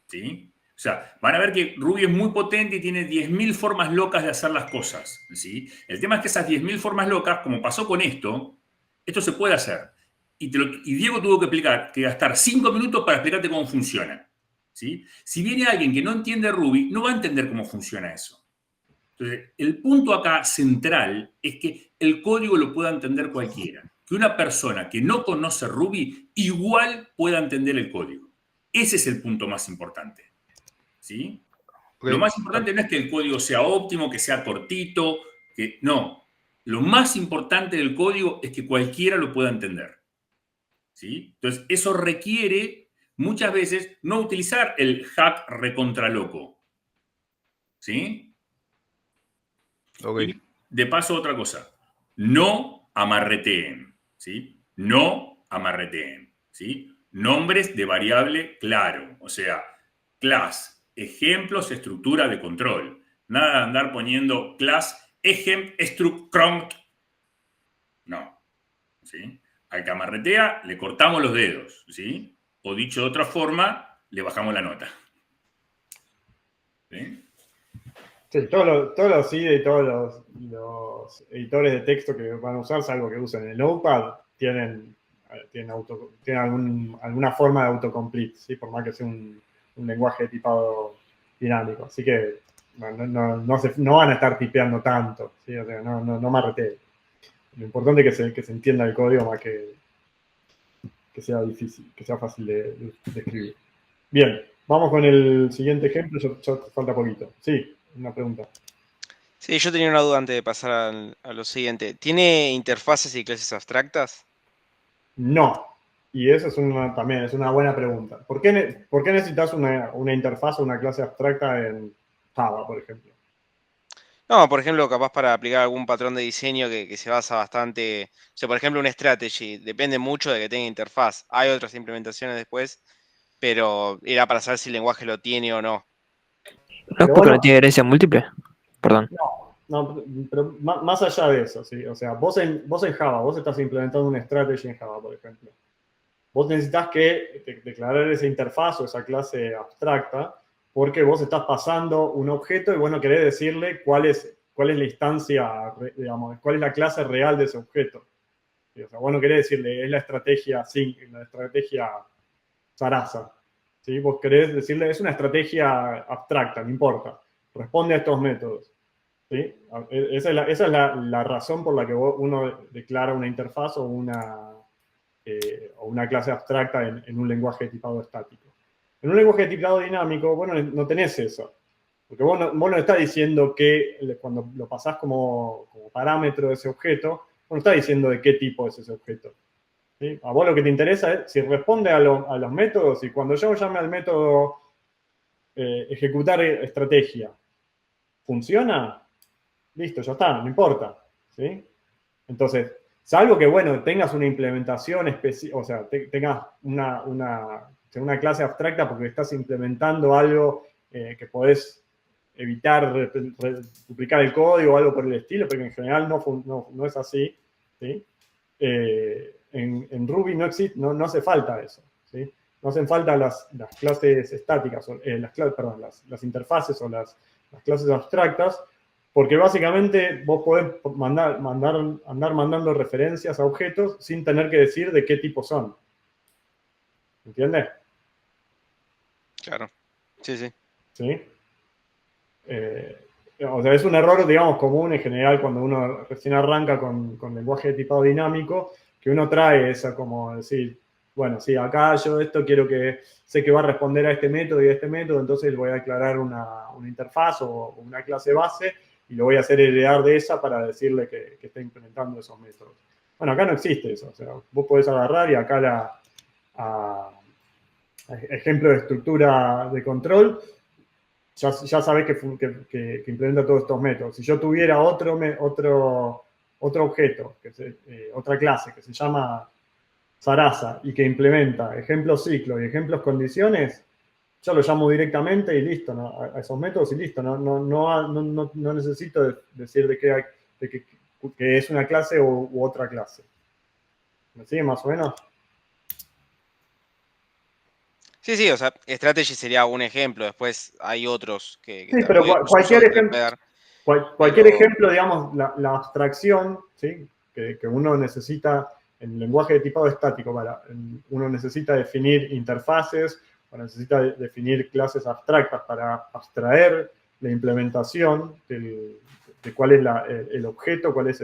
¿Sí? O sea, van a ver que Ruby es muy potente y tiene 10.000 formas locas de hacer las cosas. ¿Sí? El tema es que esas 10.000 formas locas, como pasó con esto se puede hacer. Y Diego tuvo que gastar 5 minutos para explicarte cómo funciona. ¿Sí? Si viene alguien que no entiende Ruby, no va a entender cómo funciona eso. Entonces, el punto acá central es que el código lo pueda entender cualquiera. Que una persona que no conoce Ruby igual pueda entender el código. Ese es el punto más importante. ¿Sí? Okay. Lo más importante no es que el código sea óptimo, que sea cortito, no. Lo más importante del código es que cualquiera lo pueda entender. ¿Sí? Entonces, eso requiere muchas veces no utilizar el hack recontraloco. ¿Sí? Okay. Y de paso, otra cosa. No amarreteen. ¿Sí? No amarreteen. ¿Sí? Nombres de variable claro. O sea, class, ejemplos, estructura de control. Nada de andar poniendo class, ejem, struct, prompt. No. ¿Sí? Al que amarretea, le cortamos los dedos. ¿Sí? O dicho de otra forma, le bajamos la nota. ¿Sí? Sí, todos los IDE y todos los editores de texto que van a usar, salvo que usen el Notepad, tienen alguna forma de autocomplete, ¿sí? Por más que sea un lenguaje tipado dinámico. Así que no van a estar tipeando tanto, ¿sí? O sea, no marreteen. Lo importante es que se entienda el código más que sea difícil, que sea fácil de escribir. Bien, vamos con el siguiente ejemplo, ya falta poquito. Sí, una pregunta. Sí, yo tenía una duda antes de pasar a lo siguiente. ¿Tiene interfaces y clases abstractas? No. Y esa también es una buena pregunta. ¿Por qué necesitas una interfaz o una clase abstracta en Java, por ejemplo? No, por ejemplo, capaz para aplicar algún patrón de diseño que se basa bastante... O sea, por ejemplo, un strategy depende mucho de que tenga interfaz. Hay otras implementaciones después, pero era para saber si el lenguaje lo tiene o no. ¿No es porque no tiene herencia múltiple? Perdón. No, pero más allá de eso, ¿sí? O sea, vos en Java, vos estás implementando una strategy en Java, por ejemplo. Vos necesitas declarar esa interfaz o esa clase abstracta porque vos estás pasando un objeto y vos no querés decirle cuál es la instancia, digamos, cuál es la clase real de ese objeto. ¿Sí? O sea, vos no querés decirle, es la estrategia Sarasa. ¿Sí? Vos querés decirle, es una estrategia abstracta, no importa. Responde a estos métodos. ¿Sí? Esa es la razón por la que uno declara una interfaz o una clase abstracta en un lenguaje tipado estático. En un lenguaje de tipado dinámico, vos no tenés eso. Porque vos no estás diciendo que cuando lo pasás como parámetro de ese objeto, vos no estás diciendo de qué tipo es ese objeto. ¿Sí? A vos lo que te interesa es si responde a los métodos, y cuando yo llame al método ejecutar estrategia, ¿funciona? Listo, ya está, no importa. ¿Sí? Entonces, salvo que, bueno, tengas una implementación específica, o sea, tengas una clase abstracta porque estás implementando algo que podés evitar duplicar el código o algo por el estilo, pero en general no es así. ¿Sí? En Ruby no hace falta eso. ¿Sí? No hacen falta las clases estáticas, las interfaces o las clases abstractas, porque básicamente vos podés andar mandando referencias a objetos sin tener que decir de qué tipo son. ¿Entiendes? Claro. Sí, sí. ¿Sí? O sea, es un error, digamos, común en general cuando uno recién arranca con lenguaje de tipado dinámico, que uno trae esa como decir, bueno, sí, acá yo esto quiero sé que va a responder a este método y a este método, entonces voy a declarar una interfaz o una clase base y lo voy a hacer heredar de esa para decirle que está implementando esos métodos. Bueno, acá no existe eso. O sea, vos podés agarrar y acá ejemplo de estructura de control, ya sabés que implementa todos estos métodos. Si yo tuviera otro objeto, otra clase que se llama Sarasa y que implementa ejemplos ciclo y ejemplos condiciones, yo lo llamo directamente y listo, ¿no? A esos métodos y listo. No necesito decir que es una clase u otra clase. ¿Me sigue más o menos? Sí, sí, o sea, Strategy sería un ejemplo. Después hay otros que Sí, pero cualquier ejemplo, digamos, la abstracción, ¿sí? que uno necesita en el lenguaje de tipado estático, uno necesita definir interfaces, o necesita definir clases abstractas para abstraer la implementación de cuál es el objeto, cuál es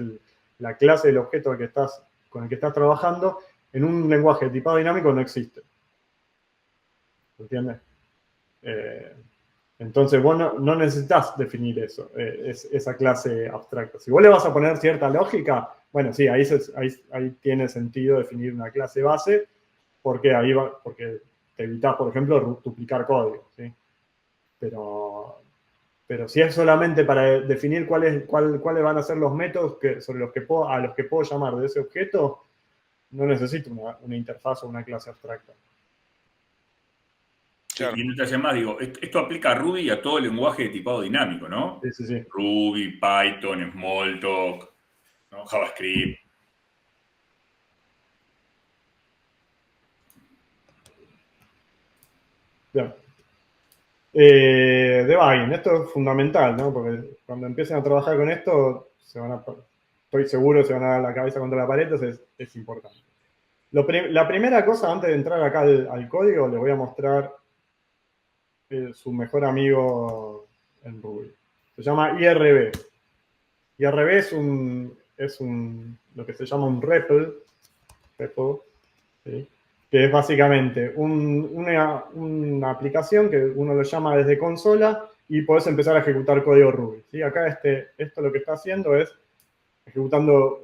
la clase del objeto con el que estás trabajando. En un lenguaje de tipado dinámico no existe. ¿Entiendes? Entonces vos no necesitas definir eso, esa clase abstracta. Si vos le vas a poner cierta lógica, bueno, sí, ahí tiene sentido definir una clase base, porque te evitás, por ejemplo, duplicar código. ¿Sí? Pero si es solamente para definir cuáles van a ser los métodos a los que puedo llamar de ese objeto, no necesito una interfaz o una clase abstracta. Claro. Y en otras llamadas digo, esto aplica a Ruby y a todo el lenguaje de tipado dinámico, ¿no? Sí, sí, sí. Ruby, Python, Smalltalk, ¿no? JavaScript. Bien. Debugging, esto es fundamental, ¿no? Porque cuando empiecen a trabajar con esto, estoy seguro se van a dar la cabeza contra la pared, entonces es importante. La primera cosa, antes de entrar acá al código, les voy a mostrar su mejor amigo en Ruby. Se llama IRB. IRB es lo que se llama un REPL, ¿sí? Que es básicamente una aplicación que uno lo llama desde consola y podés empezar a ejecutar código Ruby. ¿Sí? Acá esto lo que está haciendo es ejecutando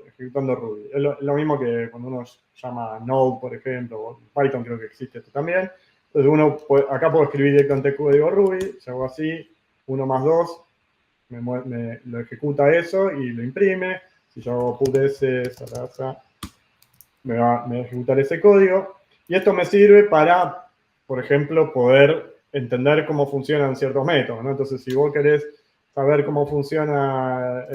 Ruby. Es lo mismo que cuando uno llama Node, por ejemplo, o Python creo que existe esto también. Entonces acá puedo escribir directamente código Ruby, si hago así, 1 más 2, lo ejecuta eso y lo imprime. Si yo hago puts, me va a ejecutar ese código. Y esto me sirve para, por ejemplo, poder entender cómo funcionan ciertos métodos, ¿no? Entonces, si vos querés saber cómo funciona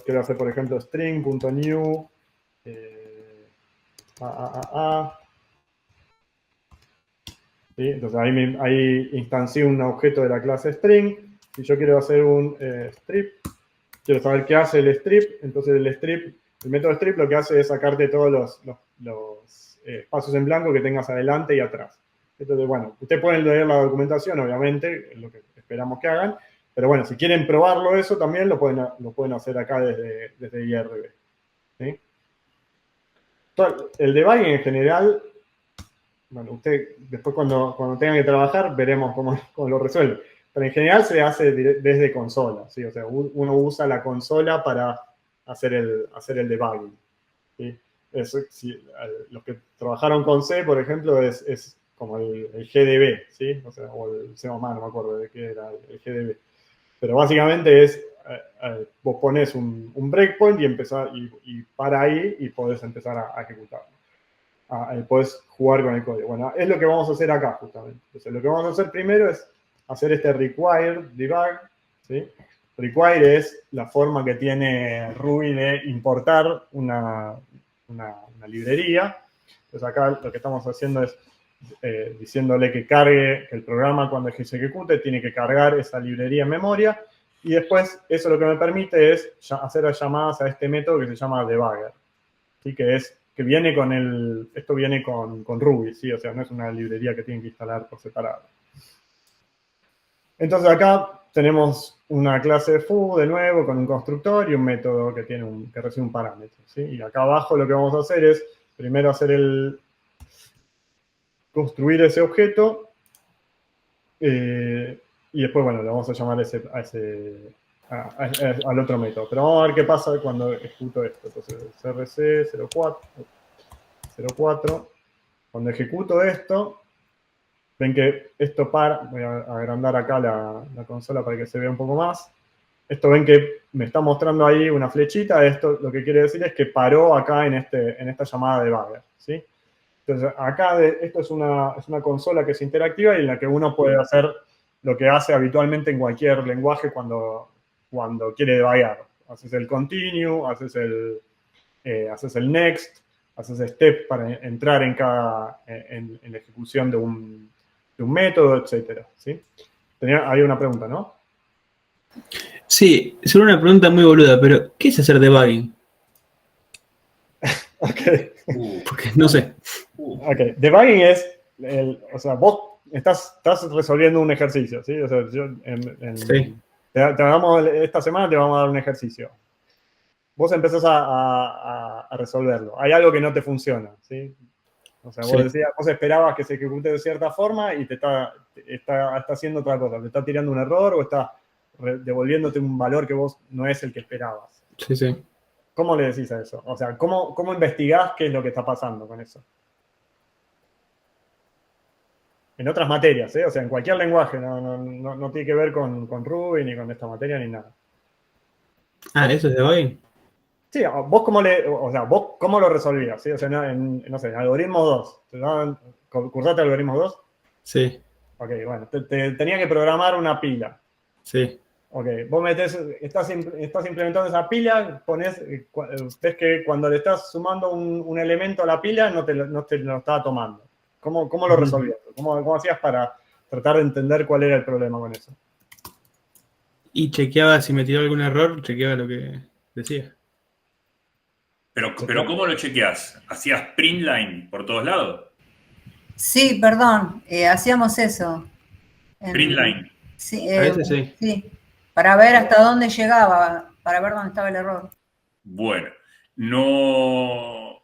quiero hacer, por ejemplo, string.new ¿sí? Entonces ahí instancié un objeto de la clase string. Si yo quiero hacer un strip, quiero saber qué hace el strip, entonces el método strip lo que hace es sacarte todos los espacios en blanco que tengas adelante y atrás. Entonces, bueno, ustedes pueden leer la documentación, obviamente, es lo que esperamos que hagan, pero bueno, si quieren probarlo eso, también lo pueden hacer acá desde IRB. ¿Sí? El debugging en general, bueno, usted después cuando tenga que trabajar veremos cómo lo resuelve. Pero en general se hace desde consola, ¿sí? O sea, uno usa la consola para hacer el debugging, ¿sí? Los que trabajaron con C, por ejemplo, es como el GDB, ¿sí? O sea, o el C++, no me acuerdo de qué era el GDB. Pero básicamente vos pones un breakpoint y para ahí y podés empezar a ejecutarlo. Podés jugar con el código. Bueno, es lo que vamos a hacer acá, justamente. Entonces, lo que vamos a hacer primero es hacer este require debug, ¿sí? Require es la forma que tiene Ruby de importar una librería. Entonces, acá lo que estamos haciendo es diciéndole que cargue, que el programa cuando se ejecute tiene que cargar esa librería en memoria, y después eso lo que me permite es hacer las llamadas a este método que se llama debugger, ¿sí? Que viene esto viene con Ruby, ¿sí? O sea, no es una librería que tienen que instalar por separado. Entonces acá tenemos una clase de foo de nuevo con un constructor y un método que recibe un parámetro, ¿sí? Y acá abajo lo que vamos a hacer es primero construir ese objeto y después, bueno, le vamos a llamar al otro método. Pero vamos a ver qué pasa cuando ejecuto esto. Entonces, CRC04, cuando ejecuto esto, ven que esto voy a agrandar acá la consola para que se vea un poco más. Esto ven que me está mostrando ahí una flechita. Esto lo que quiere decir es que paró acá en esta llamada de debugger, ¿sí? Entonces, acá esto es una consola que es interactiva y en la que uno puede hacer lo que hace habitualmente en cualquier lenguaje cuando quiere debugar. Haces el continue, haces el next, haces step para entrar en la ejecución de un método, etc. ¿Sí? Hay una pregunta, ¿no? Sí, solo una pregunta muy boluda, pero ¿qué es hacer debugging? Ok. Porque no sé. Ok, debugging es, o sea, vos estás resolviendo un ejercicio, ¿sí? O sea, Sí. Esta semana te vamos a dar un ejercicio. Vos empezás a resolverlo. Hay algo que no te funciona, ¿sí? O sea, vos esperabas que se ejecute de cierta forma y te está haciendo otra cosa. Te está tirando un error o está devolviéndote un valor que vos no es el que esperabas. Sí, sí. ¿Cómo le decís a eso? O sea, ¿cómo investigás qué es lo que está pasando con eso? En otras materias, ¿eh? O sea, en cualquier lenguaje, no tiene que ver con Ruby, ni con esta materia, ni nada. Ah, ¿eso es debugging? Sí, vos cómo lo resolvías, ¿sí? O sea, no sé, en algoritmo 2. ¿Cursaste algoritmo 2? Sí. Ok, bueno, te tenía que programar una pila. Sí. Ok, vos estás implementando esa pila, ves que cuando le estás sumando un elemento a la pila no te lo estaba tomando. ¿Cómo lo resolvías? ¿Cómo hacías para tratar de entender cuál era el problema con eso? Y chequeaba si me tiró algún error, chequeaba lo que decía. Pero ¿cómo lo chequeás? ¿Hacías printline por todos lados? Sí, perdón, hacíamos eso. Printline. Sí, A veces sí. Sí, para ver hasta dónde llegaba, para ver dónde estaba el error. Bueno, no...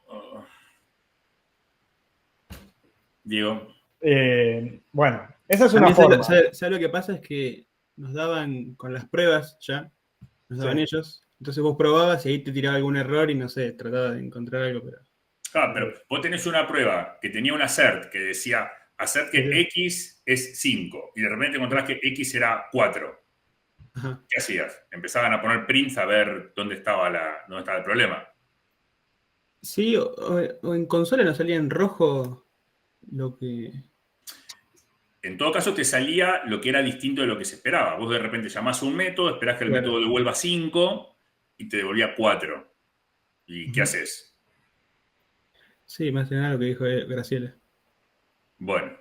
Diego. Bueno, esa es una forma. ¿Sabes lo que pasa? Es que nos daban con las pruebas ya, nos daban ellos. Entonces vos probabas y ahí te tiraba algún error y no sé, trataba de encontrar algo, pero... Pero vos tenés una prueba que tenía un assert que decía assert que X es 5 y de repente encontrás que X era 4. Ajá. ¿Qué hacías? Empezaban a poner prints a ver dónde estaba el problema. Sí, o en consola nos salía en rojo lo que... En todo caso, te salía lo que era distinto de lo que se esperaba. Vos de repente llamás a un método, esperás que el método devuelva 5 y te devolvía 4. ¿Y qué haces? Sí, más que nada lo que dijo Graciela. Bueno,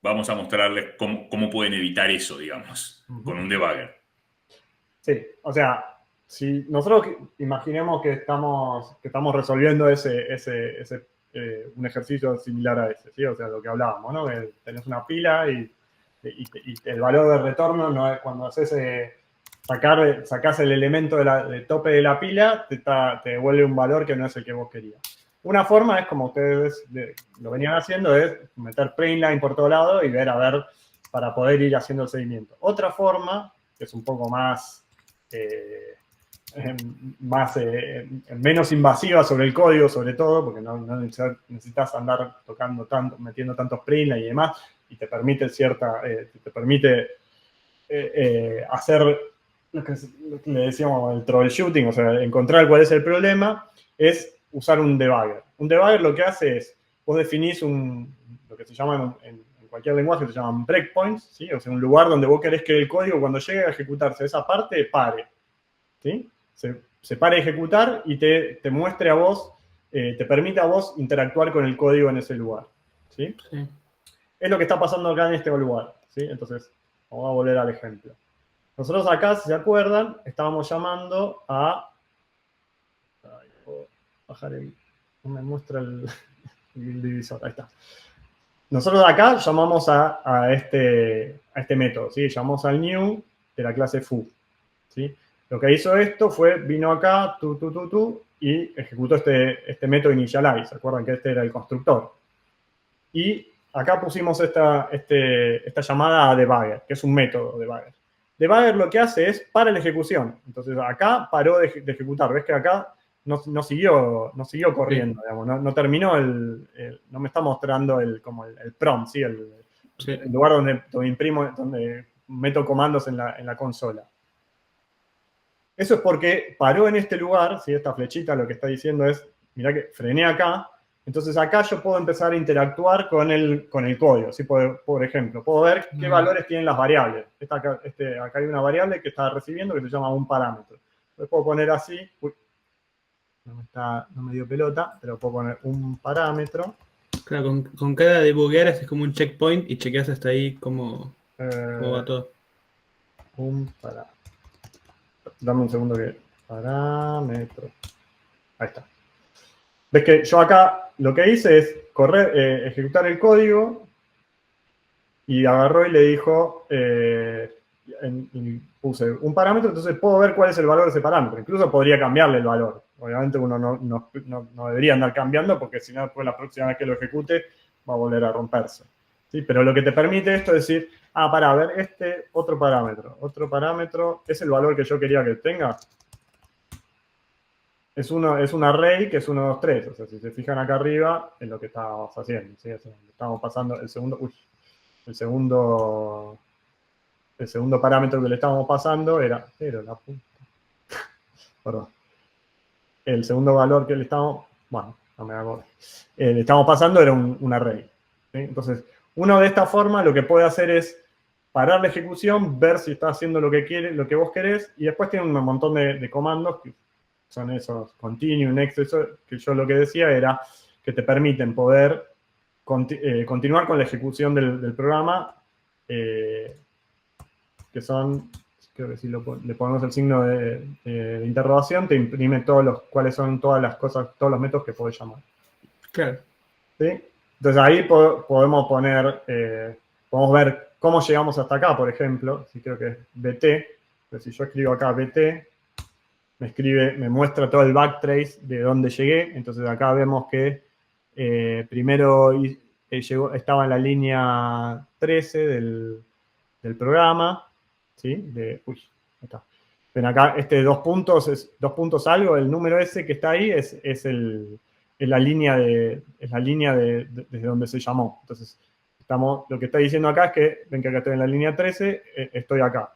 vamos a mostrarles cómo pueden evitar eso, digamos, con un debugger. Sí, o sea, si nosotros imaginemos que estamos resolviendo un ejercicio similar a ese, ¿sí? O sea, lo que hablábamos, ¿no? Tenés una pila y el valor de retorno no es cuando haces sacás el elemento de tope de la pila, te devuelve un valor que no es el que vos querías. una forma es, como ustedes lo venían haciendo, es meter Plainline por todo lado y ver, a ver, para poder ir haciendo el seguimiento. Otra forma, que es un poco más, menos invasiva sobre el código, sobre todo, porque no necesitas andar tocando tanto, metiendo tantos Plainline y demás, y te permite hacer lo que le decíamos el troubleshooting, o sea, encontrar cuál es el problema, es usar un debugger. Un debugger lo que hace es, vos definís lo que se llama en cualquier lenguaje, se llaman breakpoints, ¿sí? O sea, un lugar donde vos querés que el código, cuando llegue a ejecutarse esa parte, pare, ¿sí? Se pare a ejecutar y te muestre a vos, te permite a vos interactuar con el código en ese lugar, ¿sí? Sí. Es lo que está pasando acá en este lugar, ¿sí? Entonces, vamos a volver al ejemplo. Nosotros acá, si se acuerdan, estábamos llamando a... Ay, puedo bajar no me muestra el divisor, ahí está. Nosotros acá llamamos a este método, ¿sí? Llamamos al new de la clase foo, ¿sí? Lo que hizo esto fue, vino acá, y ejecutó este método initialize. ¿Se acuerdan que este era el constructor? Y acá pusimos esta llamada a debugger, que es un método debugger. Debugger lo que hace es para la ejecución. Entonces acá paró de ejecutar. ¿Ves que acá no siguió corriendo? Sí. Digamos, no terminó no me está mostrando el prompt, ¿sí? El lugar donde imprimo, donde meto comandos en la consola. Eso es porque paró en este lugar, ¿sí? Esta flechita lo que está diciendo es, mirá que frené acá, entonces acá yo puedo empezar a interactuar con el código, ¿sí? Por ejemplo, puedo ver qué valores tienen las variables. Acá hay una variable que está recibiendo que se llama un parámetro. Entonces puedo poner así, no me dio pelota, pero puedo poner un parámetro. Claro, con cada debugger haces como un checkpoint y chequeas hasta ahí cómo va todo. Un parámetro. Dame un segundo que... Parámetro. Ahí está. Ves que yo acá lo que hice es ejecutar el código y agarró y le dijo, y puse un parámetro, entonces puedo ver cuál es el valor de ese parámetro. Incluso podría cambiarle el valor. Obviamente uno no debería andar cambiando porque si no, después la próxima vez que lo ejecute va a volver a romperse. ¿Sí? Pero lo que te permite esto es decir, para ver otro parámetro, ¿es el valor que yo quería que tenga? Es un array que es 1, 2, 3. O sea, si se fijan acá arriba, es lo que estábamos haciendo. ¿Sí? Estamos pasando el segundo parámetro que le estábamos pasando era 0, la punta. Perdón. El segundo valor que le estábamos... Bueno, no me hago... le estamos pasando era un array. ¿Sí? Entonces, uno de esta forma lo que puede hacer es parar la ejecución, ver si está haciendo lo que vos querés, y después tiene un montón de comandos que son esos continue, next, eso que yo lo que decía era que te permiten poder continuar con la ejecución del programa, que son, creo que si le ponemos el signo de interrogación, te imprime cuáles son todas las cosas, todos los métodos que podés llamar. Claro. ¿Sí? Entonces ahí podemos ver cómo llegamos hasta acá, por ejemplo, si creo que es BT, pero si yo escribo acá BT, me muestra todo el backtrace de dónde llegué. Entonces acá vemos que primero estaba en la línea 13 del programa, ¿sí? Ahí está. Ven acá, dos puntos algo, el número ese que está ahí es la línea desde donde se llamó. Entonces, lo que está diciendo acá es que, ven que acá estoy en la línea 13, estoy acá.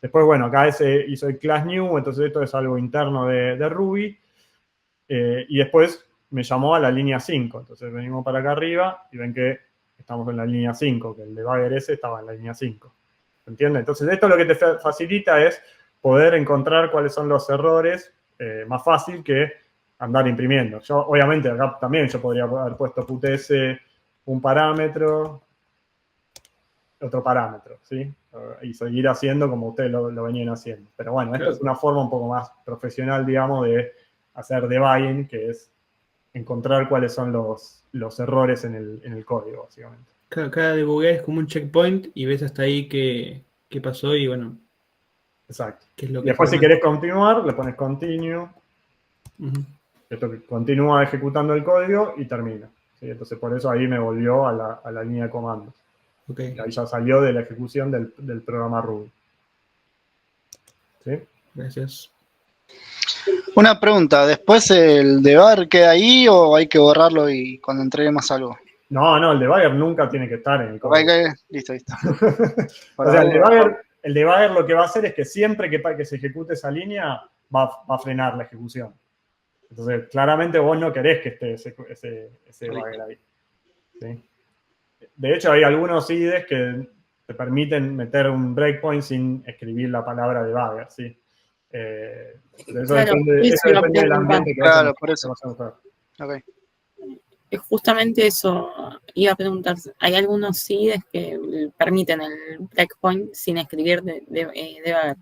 Después, bueno, acá hizo el class new, entonces esto es algo interno de Ruby. Y después me llamó a la línea 5. Entonces venimos para acá arriba y ven que estamos en la línea 5, que el debugger ese estaba en la línea 5. ¿Se entiende? Entonces esto lo que te facilita es poder encontrar cuáles son los errores más fácil que andar imprimiendo. Yo, obviamente, acá también yo podría haber puesto putS un parámetro, otro parámetro, ¿sí? Y seguir haciendo como ustedes lo venían haciendo. Pero bueno, esta es una forma un poco más profesional, digamos, de hacer debugging, que es encontrar cuáles son los errores en el código, básicamente. Cada debugger es como un checkpoint y ves hasta ahí qué pasó y bueno. Exacto. Qué es lo y después si querés continuar, le pones continue. Esto que continúa ejecutando el código y termina. ¿Sí? Entonces por eso ahí me volvió a la línea de comandos. Ok, Y ahí ya salió de la ejecución del programa Ruby. ¿Sí? gracias. Una pregunta, ¿después el debugger queda ahí o hay que borrarlo y cuando entreguemos algo? No, el debugger nunca tiene que estar en el código. Listo. O sea, el debugger lo que va a hacer es que siempre que se ejecute esa línea, va a frenar la ejecución. Entonces, claramente vos no querés que esté ese debugger ahí. ¿Sí? De hecho, hay algunos IDEs que te permiten meter un breakpoint sin escribir la palabra debugger, ¿sí? Eso depende del ambiente que Claro, por eso. vas a usar. Ok. Justamente eso iba a preguntar. Hay algunos IDEs que permiten el breakpoint sin escribir debugger.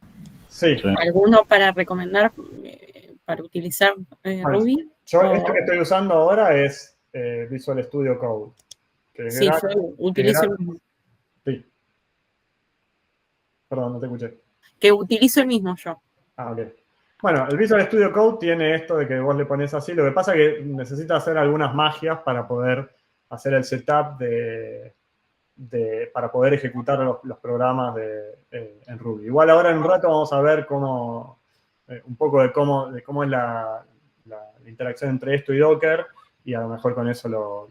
Sí. ¿Alguno para recomendar para utilizar Ruby? Esto que estoy usando ahora es Visual Studio Code. Que Sí, yo utilizo el mismo. Sí. Perdón, no te escuché. Que utilizo el mismo yo. Ah, ok. Bueno, el Visual Studio Code tiene esto de que vos le pones así. Lo que pasa es que necesita hacer algunas magias para poder hacer el setup para poder ejecutar los programas en Ruby. Igual ahora en un rato vamos a ver un poco de cómo es la interacción entre esto y Docker, y a lo mejor con eso lo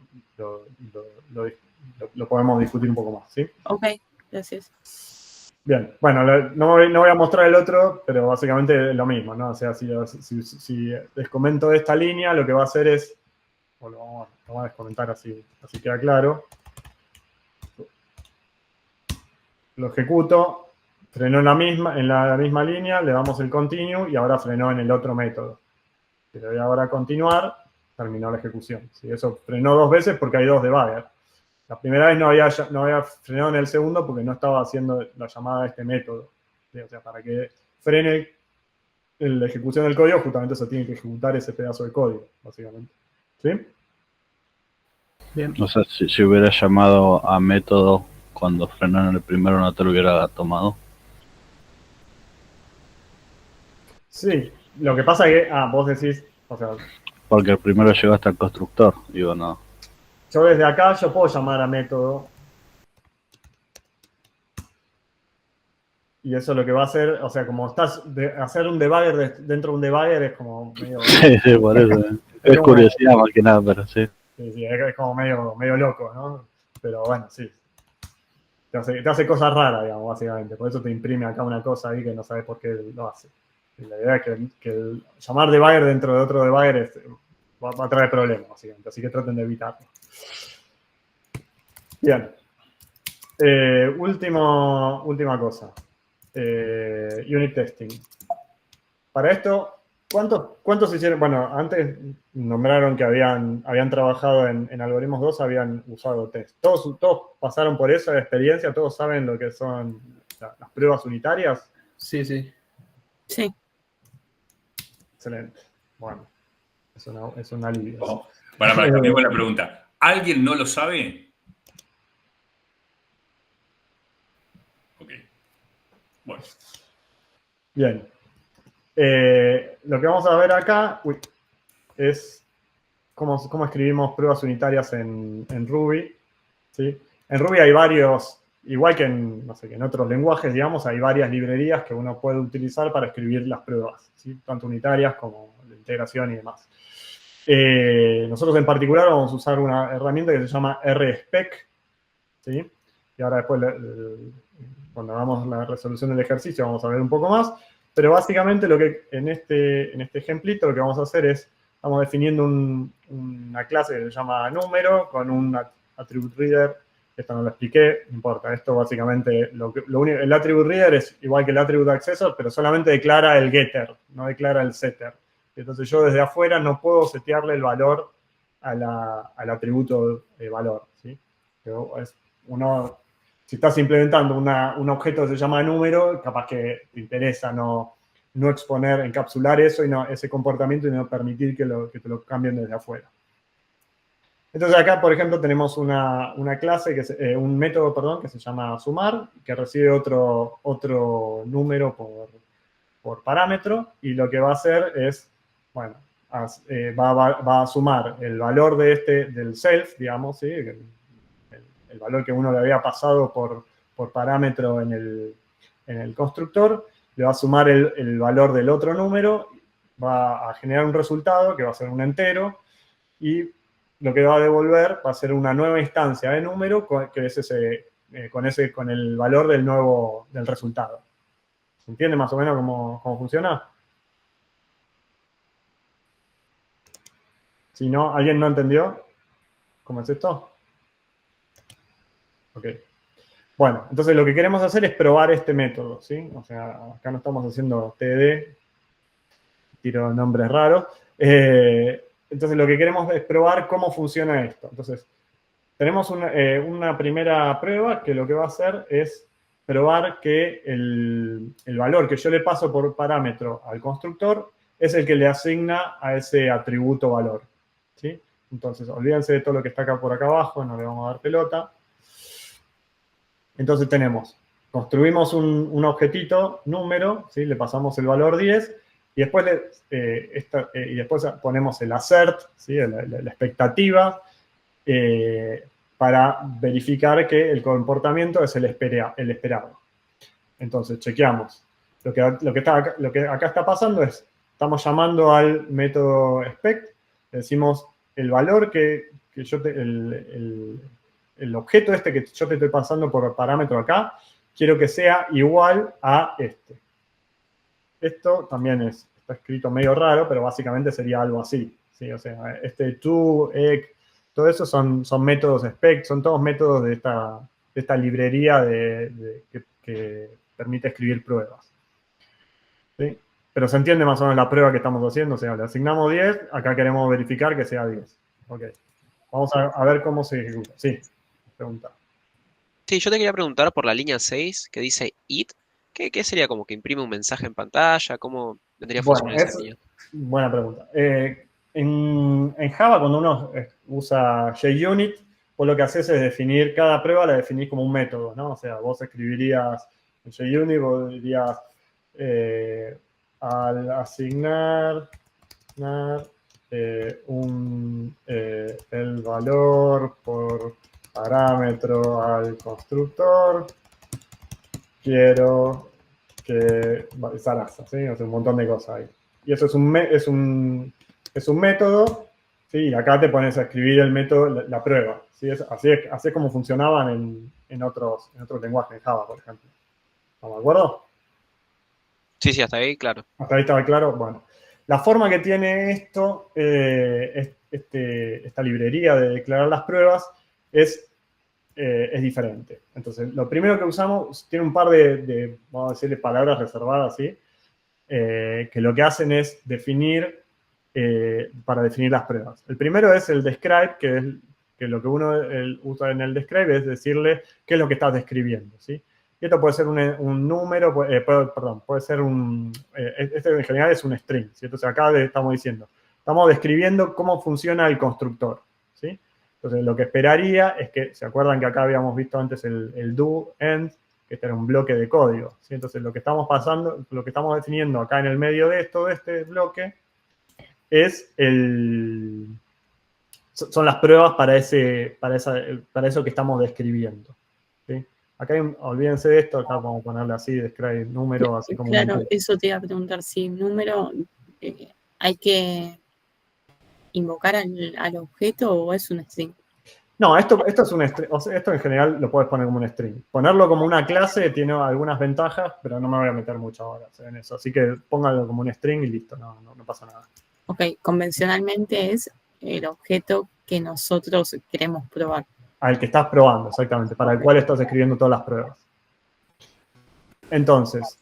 podemos discutir un poco más, ¿sí? Ok, gracias. Bien, bueno, no voy a mostrar el otro, pero básicamente es lo mismo, ¿no? O sea, si les comento esta línea, lo que va a hacer es, lo vamos a descomentar así queda claro. Lo ejecuto, frenó en la misma línea, le damos el continue y ahora frenó en el otro método. Si le doy ahora a continuar, terminó la ejecución. ¿Sí? Eso frenó 2 veces porque hay 2 debugger. La primera vez no había frenado en el segundo porque no estaba haciendo la llamada de este método. ¿Sí? O sea, para que frene la ejecución del código, justamente se tiene que ejecutar ese pedazo de código, básicamente. ¿Sí? Bien. O sea, si hubiera llamado a método cuando frenaron el primero, no te lo hubiera tomado. Sí, lo que pasa es que, vos decís, o sea... Porque el primero llegó hasta el constructor, digo, no. Yo desde acá, yo puedo llamar a método. Y eso lo que va a hacer, o sea, como hacer un debugger dentro de un debugger es como medio... Sí, por eso. Es curiosidad más que nada, pero sí. Sí, es como medio loco, ¿no? Pero bueno, sí. Te hace cosas raras, digamos, básicamente. Por eso te imprime acá una cosa ahí que no sabes por qué lo hace. Y la idea es que el llamar debugger dentro de otro debugger va a traer problemas, básicamente. Así que traten de evitarlo. Bien. Última cosa. Unit testing. Para esto, ¿cuántos hicieron? Bueno, antes nombraron que habían trabajado en Algoritmos 2, habían usado test. ¿Todos pasaron por esa experiencia? ¿Todos saben lo que son las pruebas unitarias? Sí. Sí. Excelente. Bueno, es un alivio. Oh, cambiamos la pregunta. ¿Alguien no lo sabe? Ok. Bueno. Bien. Lo que vamos a ver acá es cómo escribimos pruebas unitarias en Ruby. ¿Sí? En Ruby hay varios, igual que en otros lenguajes, digamos, hay varias librerías que uno puede utilizar para escribir las pruebas, ¿sí? Tanto unitarias como de integración y demás. Nosotros en particular vamos a usar una herramienta que se llama RSpec, ¿sí? Y ahora después, cuando hagamos la resolución del ejercicio, vamos a ver un poco más. Pero básicamente lo que en este ejemplito lo que vamos a hacer es, estamos definiendo una clase que se llama número con un attribute reader. Esto no lo expliqué, no importa. Esto básicamente, el attribute reader es igual que el attribute accessor, pero solamente declara el getter, no declara el setter. Entonces yo desde afuera no puedo setearle el valor al atributo de valor, ¿sí? Pero si estás implementando un objeto que se llama número, capaz que te interesa no encapsular eso y ese comportamiento y no permitir que te lo cambien desde afuera. Entonces acá, por ejemplo, tenemos una clase, un método, perdón, que se llama sumar, que recibe otro número por parámetro, y lo que va a hacer es, bueno, va a sumar el valor del self, digamos, ¿sí? El valor que uno le había pasado por parámetro en el constructor, le va a sumar el valor del otro número, va a generar un resultado que va a ser un entero, y lo que va a devolver va a ser una nueva instancia de número que es con el valor del resultado. ¿Se entiende más o menos cómo funciona? Si no, ¿alguien no entendió cómo es esto? Ok. Bueno, entonces lo que queremos hacer es probar este método, ¿sí? O sea, acá no estamos haciendo TD, tiro nombres raros. Entonces lo que queremos es probar cómo funciona esto. Entonces, tenemos una primera prueba que lo que va a hacer es probar que el valor que yo le paso por parámetro al constructor es el que le asigna a ese atributo valor, ¿sí? Entonces, olvídense de todo lo que está acá por acá abajo, no le vamos a dar pelota. Entonces construimos un objetito, número, ¿sí? Le pasamos el valor 10 y después ponemos el assert, ¿sí? La expectativa, para verificar que el comportamiento es el esperado. Entonces, chequeamos. Lo que acá está pasando es, estamos llamando al método expect, le decimos el valor el objeto que yo te estoy pasando por parámetro acá, quiero que sea igual a este. Esto también está escrito medio raro, pero básicamente sería algo así, ¿sí? O sea, to, egg, todo eso son métodos spec, son todos métodos de esta librería que permite escribir pruebas, ¿sí? Pero se entiende más o menos la prueba que estamos haciendo, o sea, le asignamos 10, acá queremos verificar que sea 10. Ok. Vamos a ver cómo se ejecuta. Sí, pregunta. Sí, yo te quería preguntar por la línea 6 que dice it. ¿Qué sería? ¿Como que imprime un mensaje en pantalla? ¿Cómo tendría que funcionar esa línea? Buena pregunta. En Java, cuando uno usa JUnit, vos lo que haces es definir cada prueba, la definís como un método, ¿no? O sea, vos escribirías en JUnit, vos dirías al asignar el valor por parámetro al constructor, quiero que zaraza, ¿sí? O sea, un montón de cosas ahí. Y eso es un método, ¿sí? Y acá te pones a escribir el método, la prueba, ¿sí? Así es como funcionaban en otros lenguajes, en Java, por ejemplo. ¿Estamos de acuerdo? Sí, hasta ahí, claro. Hasta ahí estaba claro. Bueno, la forma que tiene esto, esta librería de declarar las pruebas, es diferente. Entonces, lo primero que usamos tiene un par vamos a decirle, palabras reservadas, ¿sí? Que lo que hacen es definir, para definir las pruebas. El primero es el describe, que lo que uno usa en el describe es decirle qué es lo que estás describiendo, ¿sí? Y esto puede ser un número, puede ser este en general es un string, ¿sí? Entonces acá estamos describiendo cómo funciona el constructor, ¿sí? Entonces lo que esperaría es que, ¿se acuerdan que acá habíamos visto antes el do, end, que este era un bloque de código, ¿sí? Entonces lo que estamos definiendo acá en el medio de este bloque, son las pruebas para eso que estamos describiendo, ¿sí? Acá olvídense de esto, acá vamos a ponerle así, describe número, así como... Claro, eso te iba a preguntar, si número hay que invocar al objeto o es un string. No, esto es un string, o sea, esto en general lo puedes poner como un string. Ponerlo como una clase tiene algunas ventajas, pero no me voy a meter mucho ahora en eso. Así que póngalo como un string y listo, no pasa nada. Ok, convencionalmente es el objeto que nosotros queremos probar. Al que estás probando, exactamente, para el cual estás escribiendo todas las pruebas. Entonces,